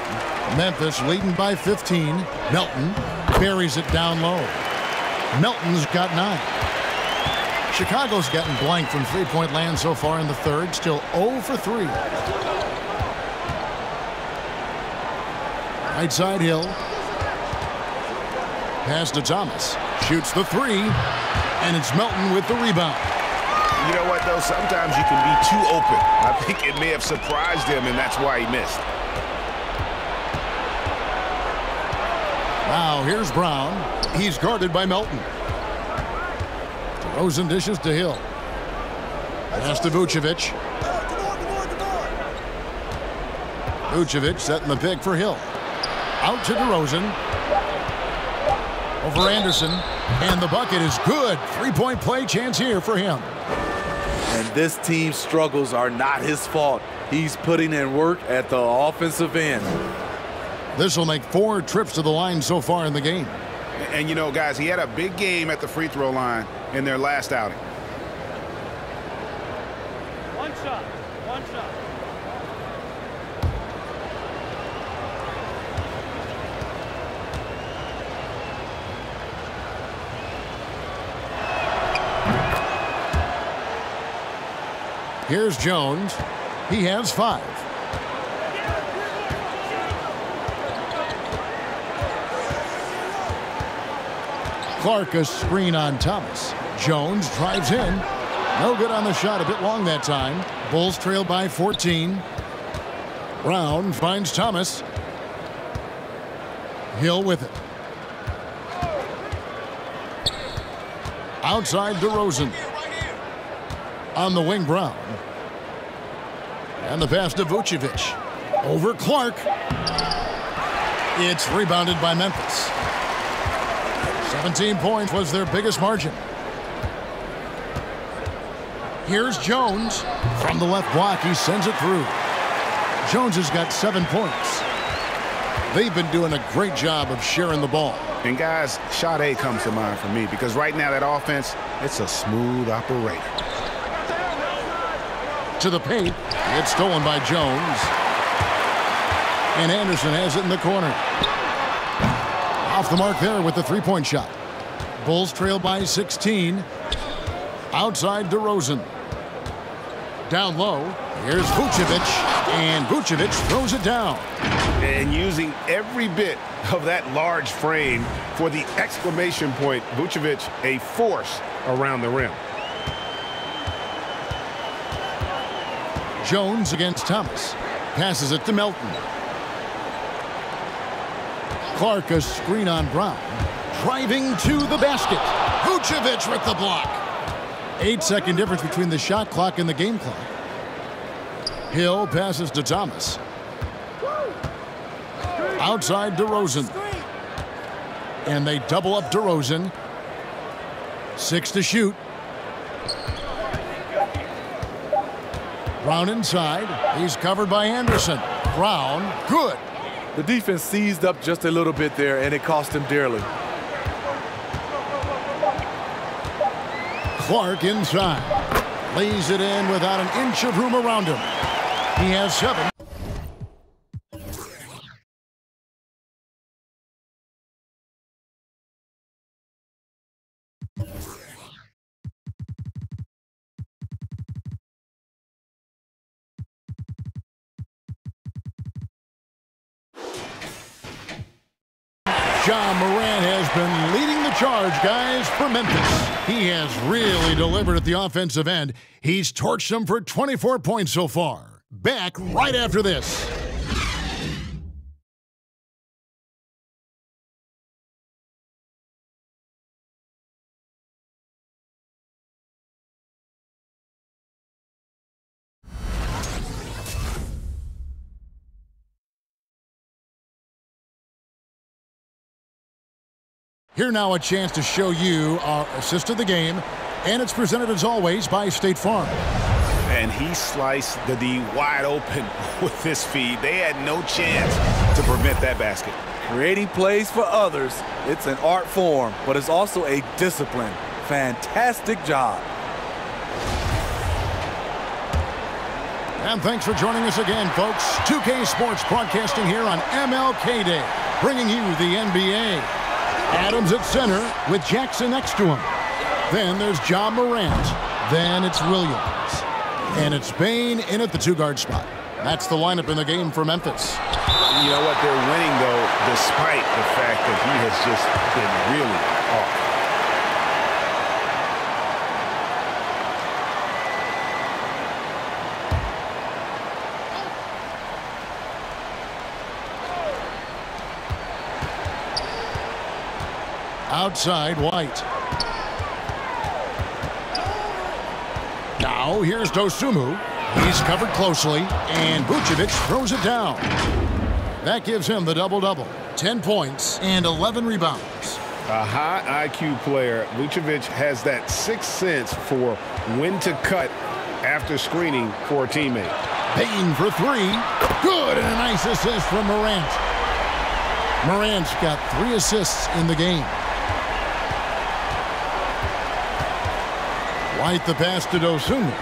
Memphis leading by 15. Melton buries it down low. Melton's got 9. Chicago's gotten blank from three-point land so far in the third. Still 0 for 3. Right side Hill. Pass to Thomas. Shoots the 3. And it's Melton with the rebound. You know what, though? Sometimes you can be too open. I think it may have surprised him, and that's why he missed. Now, here's Brown. He's guarded by Melton. DeRozan dishes to Hill. Pass to Vucevic. Vucevic setting the pick for Hill. Out to DeRozan. Over Anderson. And the bucket is good. Three-point play chance here for him. And this team's struggles are not his fault. He's putting in work at the offensive end. This will make 4 trips to the line so far in the game. And, you know, guys, he had a big game at the free throw line in their last outing. shot. One shot. Here's Jones. He has 5. Clark a screen on Thomas. Jones drives in. No good on the shot. A bit long that time. Bulls trail by 14. Brown finds Thomas. Hill with it. Outside DeRozan. On the wing, Brown. And the pass to Vucevic. Over Clark. It's rebounded by Memphis. 17 points was their biggest margin. Here's Jones. From the left block, he sends it through. Jones has got 7 points. They've been doing a great job of sharing the ball. And guys, shot A comes to mind for me because right now that offense, it's a smooth operator. To the paint. It's stolen by Jones. And Anderson has it in the corner. Off the mark there with the three-point shot. Bulls trail by 16. Outside DeRozan. Down low. Here's Vucevic. And Vucevic throws it down. And using every bit of that large frame for the exclamation point, Vucevic, a force around the rim. Jones against Thomas. Passes it to Melton. Clark a screen on Brown. Driving to the basket. Vucevic with the block. 8-second difference between the shot clock and the game clock. Hill passes to Thomas. Outside DeRozan. And they double up DeRozan. 6 to shoot. Brown inside. He's covered by Anderson. Brown, good. The defense seized up just a little bit there, and it cost him dearly. Clark inside. Lays it in without an inch of room around him. He has 7. Ja Morant has been leading the charge, guys, for Memphis. He has really delivered at the offensive end. He's torched them for 24 points so far. Back right after this. Here now a chance to show you our assist of the game, and it's presented as always by State Farm. And he sliced the D wide open with this feed. They had no chance to prevent that basket. Creating plays for others, it's an art form, but it's also a discipline. Fantastic job. And thanks for joining us again, folks. 2K Sports broadcasting here on MLK Day, bringing you the NBA. Adams at center with Jackson next to him. Then there's Ja Morant. Then it's Williams. And it's Bane in at the 2-guard spot. That's the lineup in the game for Memphis. You know what? They're winning, though, despite the fact that he has just been really off. Outside, White. Now, here's Dosunmu. He's covered closely, and Vucevic throws it down. That gives him the double-double. 10 points and 11 rebounds. A high IQ player, Vucevic has that sixth sense for when to cut after screening for a teammate. Bane for 3. Good, and a nice assist from Morant. Morant's got 3 assists in the game. White the pass to Dosunmu.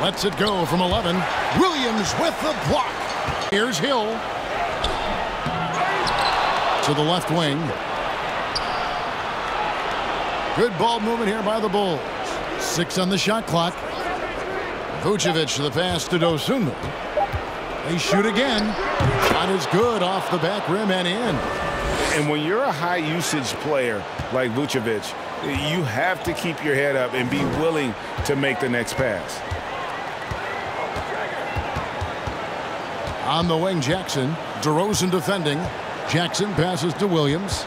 Lets it go from 11. Williams with the block. Here's Hill. To the left wing. Good ball movement here by the Bulls. 6 on the shot clock. Vucevic the pass to Dosunmu. They shoot again. Shot is good off the back rim and in. And when you're a high-usage player like Vucevic, you have to keep your head up and be willing to make the next pass. On the wing, Jackson. DeRozan defending. Jackson passes to Williams.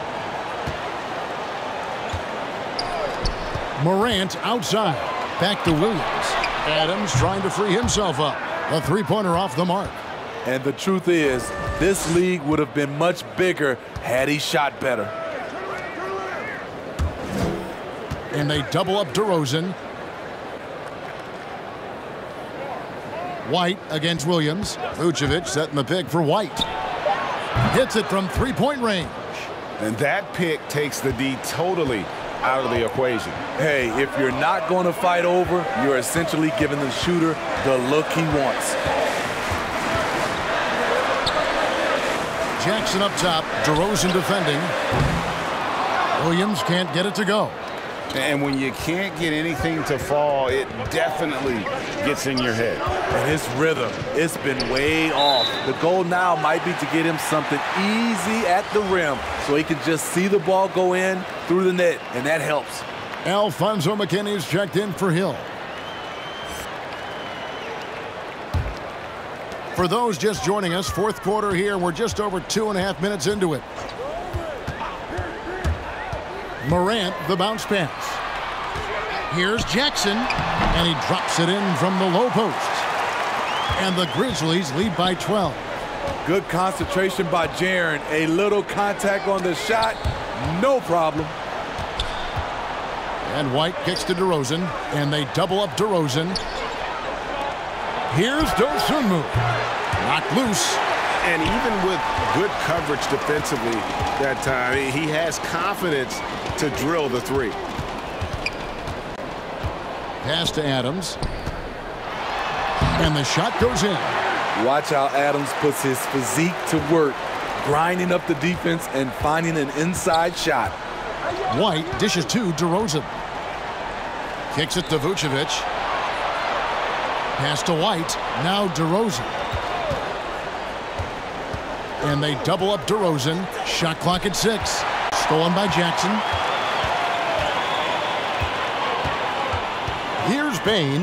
Morant outside. Back to Williams. Adams trying to free himself up. A three-pointer off the mark. And the truth is, this league would have been much bigger had he shot better. And they double up DeRozan. White against Williams. Vucevic setting the pick for White. Hits it from three-point range. And that pick takes the D totally out of the equation. Hey, if you're not going to fight over, you're essentially giving the shooter the look he wants. Jackson up top. DeRozan defending. Williams can't get it to go. And when you can't get anything to fall, it definitely gets in your head. And his rhythm, it's been way off. The goal now might be to get him something easy at the rim so he can just see the ball go in through the net, and that helps. Alfonso McKinney's checked in for Hill. For those just joining us, fourth quarter here. We're just over 2.5 minutes into it. Morant, the bounce pass. Here's Jackson, and he drops it in from the low post. And the Grizzlies lead by 12. Good concentration by Jaren. A little contact on the shot, no problem. And White kicks to DeRozan, and they double up DeRozan. Here's Dosunmu. Knocked loose. And even with good coverage defensively that time, he has confidence to drill the three. Pass to Adams. And the shot goes in. Watch how Adams puts his physique to work, grinding up the defense and finding an inside shot. White dishes to DeRozan. Kicks it to Vucevic. Pass to White. Now DeRozan. And they double up DeRozan. Shot clock at 6. Stolen by Jackson. Here's Bain.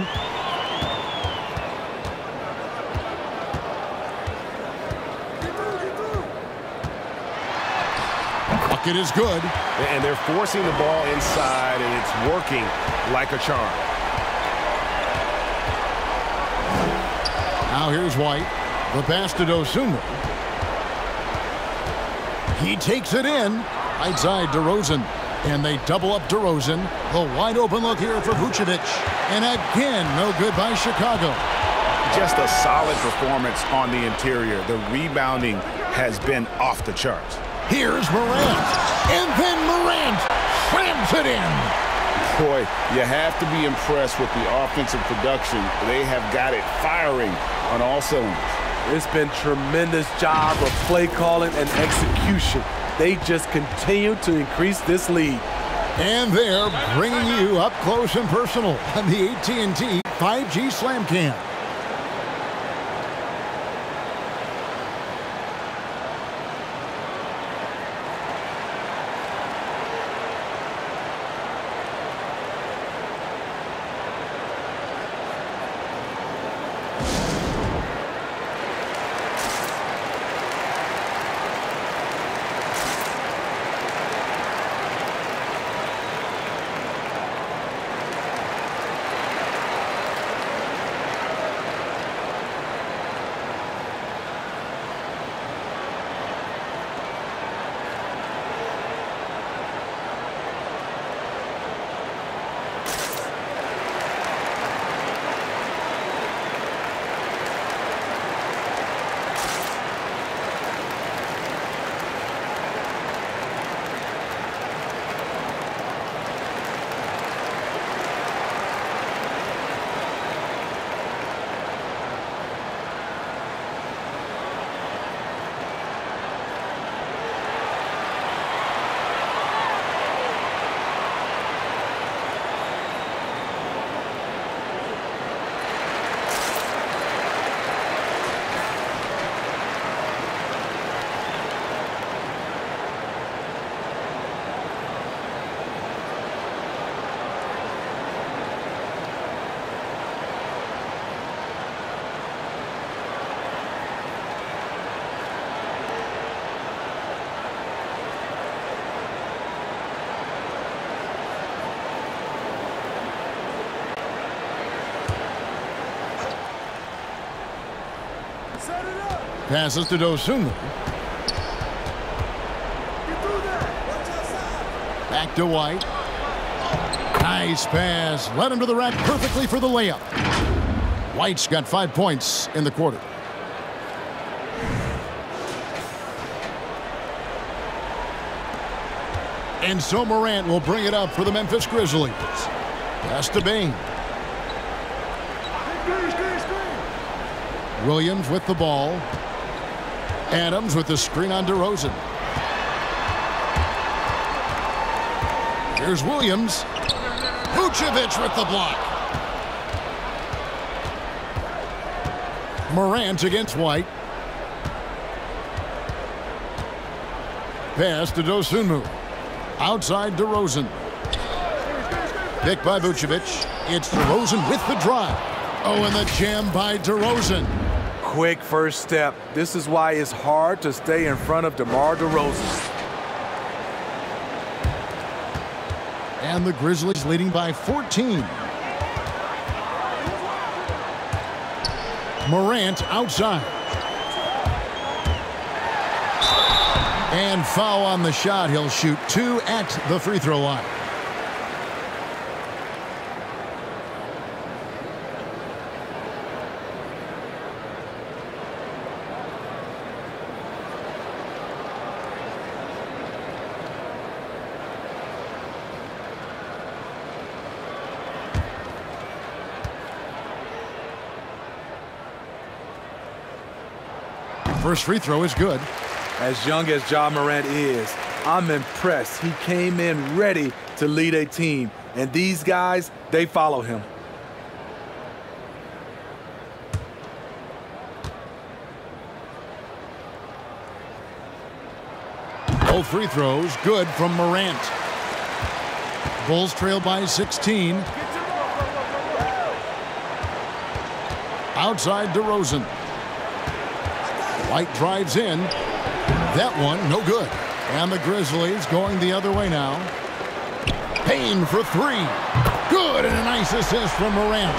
Bucket is good. And they're forcing the ball inside, and it's working like a charm. Now here's White. The pass to Dosunmu. He takes it in. Right side DeRozan. And they double up DeRozan. The wide open look here for Vucevic. And again, no good by Chicago. Just a solid performance on the interior. The rebounding has been off the charts. Here's Morant. And then Morant slams it in. Boy, you have to be impressed with the offensive production. They have got it firing on all cylinders. It's been tremendous job of play calling and execution. They just continue to increase this lead. And they're bringing you up close and personal on the AT&T 5G Slam Cam. Passes to Dosunmu. Back to White. Nice pass. Led him to the rack perfectly for the layup. White's got 5 points in the quarter. And so Morant will bring it up for the Memphis Grizzlies. Pass to Bain. Williams with the ball. Adams with the screen on DeRozan. Here's Williams. Vucevic with the block. Morant against White. Pass to Dosunmu. Outside DeRozan. Picked by Vucevic. It's DeRozan with the drive. Oh, and the jam by DeRozan. Quick first step. This is why it's hard to stay in front of DeMar DeRozan. And the Grizzlies leading by 14. Morant outside. And foul on the shot. He'll shoot 2 at the free throw line. First free throw is good. As young as Ja Morant is, I'm impressed. He came in ready to lead a team. And these guys, they follow him. Both free throws good from Morant. Bulls trail by 16. Outside DeRozan. White drives in. That one, no good. And the Grizzlies going the other way now. Payne for 3. Good, and a nice assist from Morant.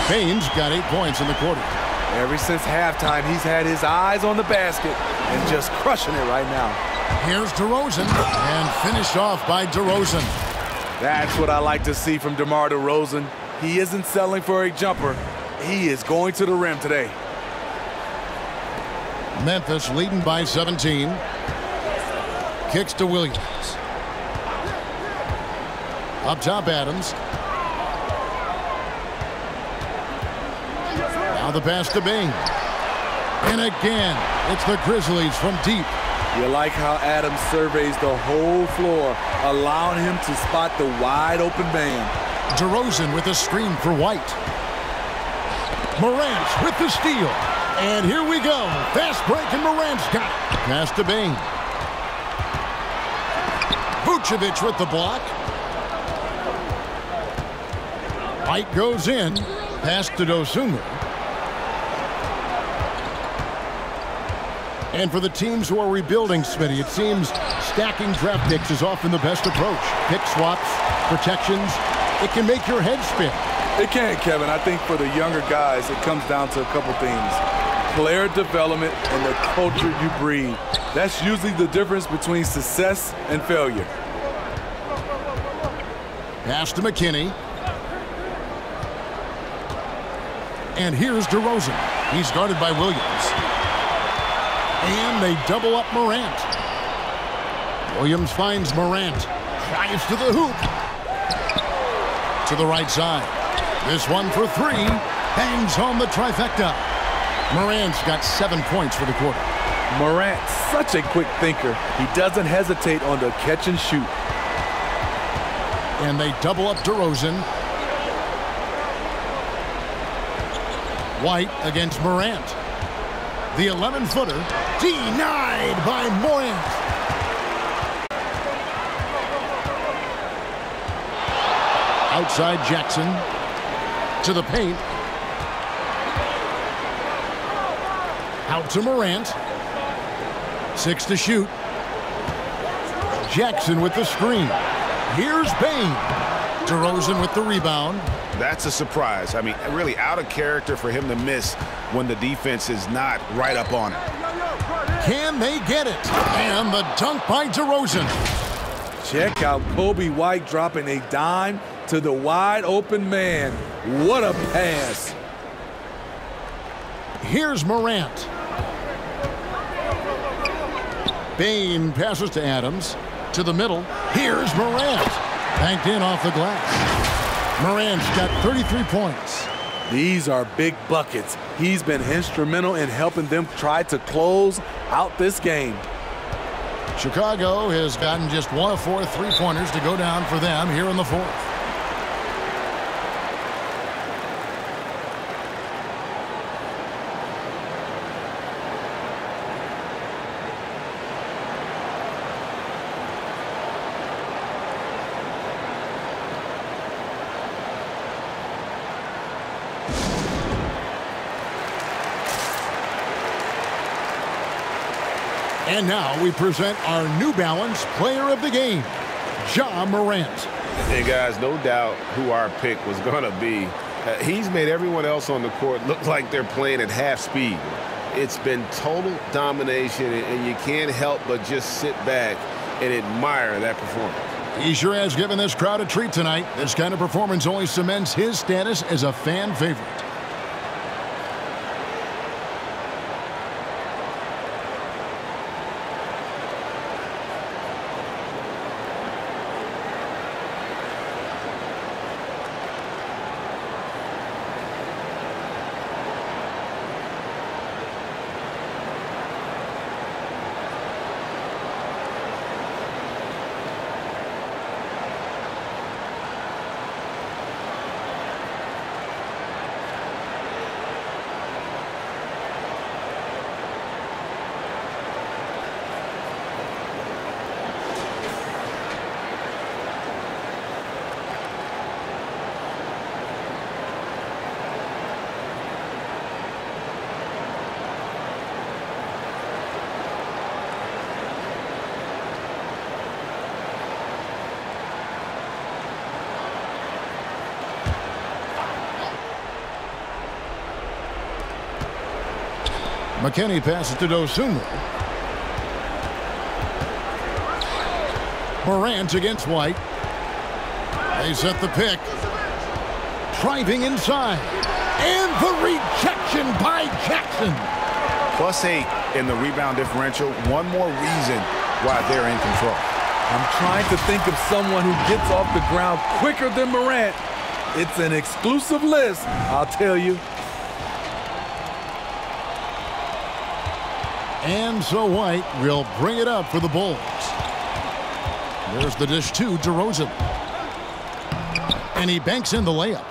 Payne's got 8 points in the quarter. Ever since halftime, he's had his eyes on the basket and just crushing it right now. Here's DeRozan, and finished off by DeRozan. That's what I like to see from DeMar DeRozan. He isn't settling for a jumper. He is going to the rim today. Memphis leading by 17. Kicks to Williams. Up top, Adams. Now the pass to Bain. And again, it's the Grizzlies from deep. You like how Adams surveys the whole floor, allowing him to spot the wide open man. DeRozan with a screen for White. Morant with the steal. And here we go. Fast break, and Morant's got it. Pass to Bain. Vucevic with the block. White goes in. Pass to Dosunmu. And for the teams who are rebuilding, Smitty, it seems stacking draft picks is often the best approach. Pick swaps, protections. It can make your head spin. It can, Kevin. I think for the younger guys, it comes down to a couple things. Player development and the culture you breed. That's usually the difference between success and failure. Pass to McKinney. And here's DeRozan. He's guarded by Williams. And they double up Morant. Williams finds Morant. Drives to the hoop. To the right side. This one for 3. Bangs home the trifecta. Morant's got 7 points for the quarter. Morant, such a quick thinker. He doesn't hesitate on the catch and shoot. And they double up DeRozan. White against Morant. The 11-footer denied by Morant. Outside Jackson to the paint. Out to Morant. 6 to shoot. Jackson with the screen. Here's Bain. DeRozan with the rebound. That's a surprise. I mean, really out of character for him to miss when the defense is not right up on it. Can they get it? And the dunk by DeRozan. Check out Kobe White dropping a dime to the wide open man. What a pass. Here's Morant. Bane passes to Adams. To the middle. Here's Morant. Banked in off the glass. Morant's got 33 points. These are big buckets. He's been instrumental in helping them try to close out this game. Chicago has gotten just 1 of 4 3-pointers to go down for them here in the fourth. And now we present our New Balance Player of the Game, Ja Morant. Hey, guys, no doubt who our pick was going to be. He's made everyone else on the court look like they're playing at half speed. It's been total domination, and you can't help but just sit back and admire that performance. He sure has given this crowd a treat tonight. This kind of performance only cements his status as a fan favorite. McKinney passes to Dosunmu. Morant against White. They set the pick. Driving inside. And the rejection by Jackson. +8 in the rebound differential. One more reason why they're in control. I'm trying to think of someone who gets off the ground quicker than Morant. It's an exclusive list, I'll tell you. And so White will bring it up for the Bulls. There's the dish to DeRozan. And he banks in the layup.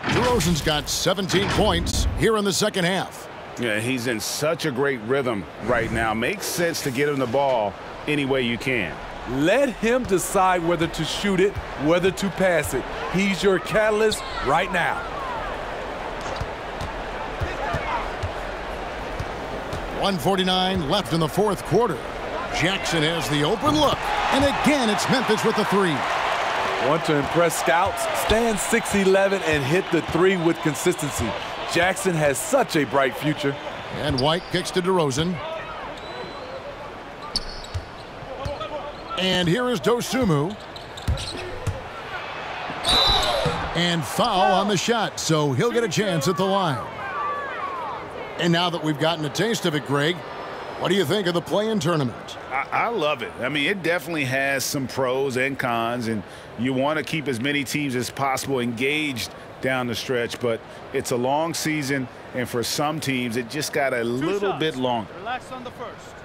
DeRozan's got 17 points here in the second half. Yeah, he's in such a great rhythm right now. Makes sense to get him the ball any way you can. Let him decide whether to shoot it, whether to pass it. He's your catalyst right now. 1:49 left in the fourth quarter. Jackson has the open look. And again, it's Memphis with the three. Want to impress scouts? Stand 6'11" and hit the three with consistency. Jackson has such a bright future. And White kicks to DeRozan. And here is Dosunmu. And foul on the shot, so he'll get a chance at the line. And now that we've gotten a taste of it, Greg, what do you think of the play-in tournament? I love it. I mean, it definitely has some pros and cons, and you want to keep as many teams as possible engaged down the stretch, but it's a long season, and for some teams, it just got a little bit longer. Relax on the first.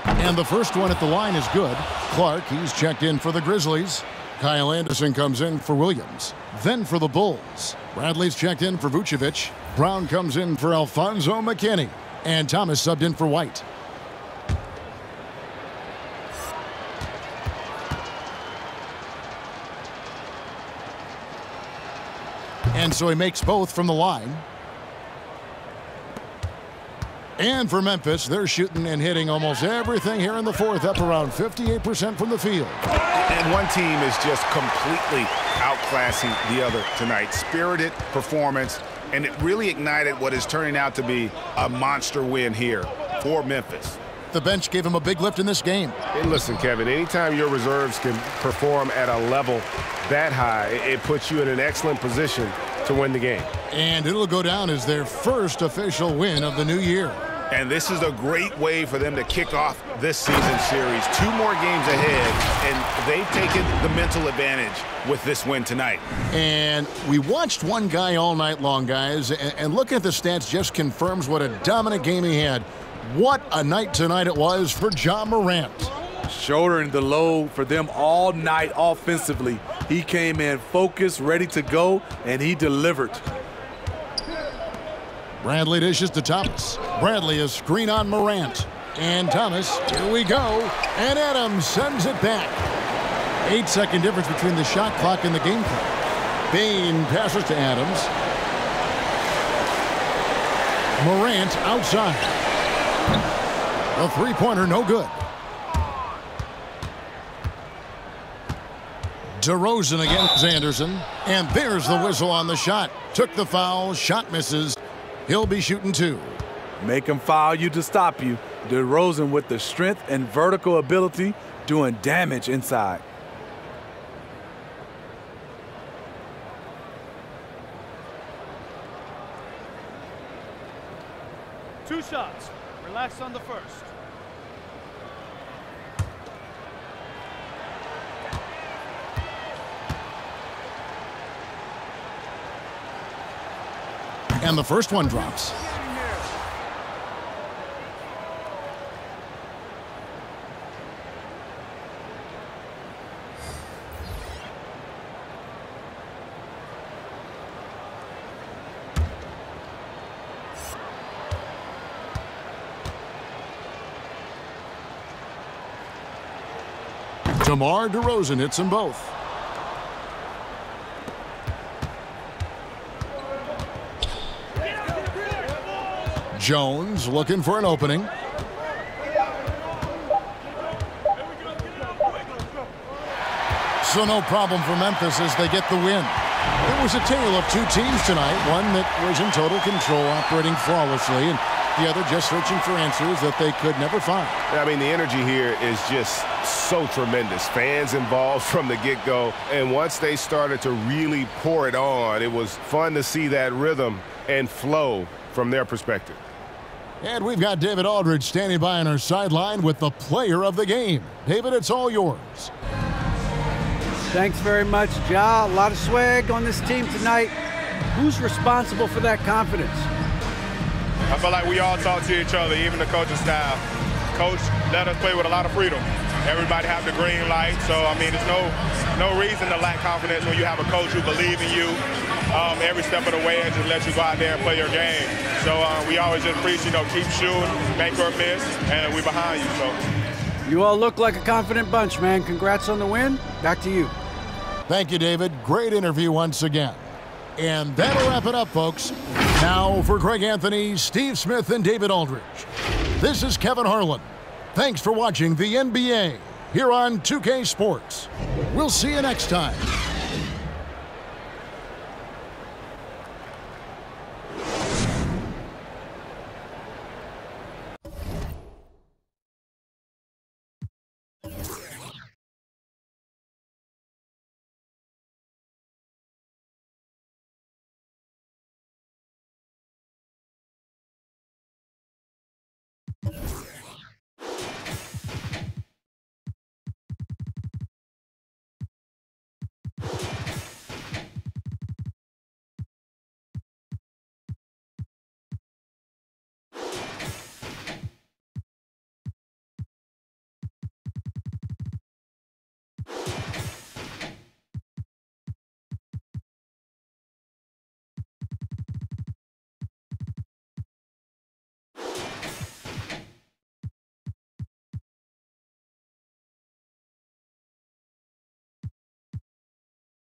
And the first one at the line is good. Clark, he's checked in for the Grizzlies. Kyle Anderson comes in for Williams. Then for the Bulls, Bradley's checked in for Vucevic. Brown comes in for Alfonso McKinney. And Thomas subbed in for White. And so he makes both from the line. And for Memphis, they're shooting and hitting almost everything here in the fourth, up around 58% from the field. And one team is just completely outclassing the other tonight. Spirited performance, and it really ignited what is turning out to be a monster win here for Memphis. The bench gave him a big lift in this game. And listen, Kevin, anytime your reserves can perform at a level that high, it puts you in an excellent position to win the game. And it'll go down as their first official win of the new year. And this is a great way for them to kick off this season series. 2 more games ahead, and they've taken the mental advantage with this win tonight. And we watched one guy all night long, guys, and looking at the stats just confirms what a dominant game he had. What a night tonight it was for Ja Morant. Shouldering the load for them all night offensively. He came in focused, ready to go, and he delivered. Bradley dishes to Thomas. Bradley, a screen on Morant. And Thomas, here we go. And Adams sends it back. 8-second difference between the shot clock and the game clock. Bain passes to Adams. Morant outside. A three-pointer, no good. DeRozan against Anderson. And there's the whistle on the shot. Took the foul, shot misses. He'll be shooting 2. Make him foul you to stop you. DeRozan with the strength and vertical ability doing damage inside. Two shots. Relax on the first. And the first one drops. DeMar DeRozan hits them both. Jones looking for an opening. So no problem for Memphis as they get the win. It was a tale of 2 teams tonight, one that was in total control, operating flawlessly, and the other just searching for answers that they could never find. I mean, the energy here is just so tremendous. Fans involved from the get-go, and once they started to really pour it on, it was fun to see that rhythm and flow from their perspective. And we've got David Aldridge standing by on our sideline with the player of the game. David, it's all yours. Thanks very much, Ja. A lot of swag on this team tonight. Who's responsible for that confidence? I feel like we all talk to each other, even the coaching staff. Coach let us play with a lot of freedom. Everybody have the green light, so I mean, there's no reason to lack confidence when you have a coach who believes in you every step of the way and just let you go out there and play your game. So we always just preach, keep shooting, make or miss, and we're behind you. So you all look like a confident bunch, man. Congrats on the win. Back to you. Thank you, David. Great interview once again. And that'll wrap it up, folks. Now for Greg Anthony, Steve Smith, and David Aldridge. This is Kevin Harlan. Thanks for watching the NBA here on 2K Sports. We'll see you next time.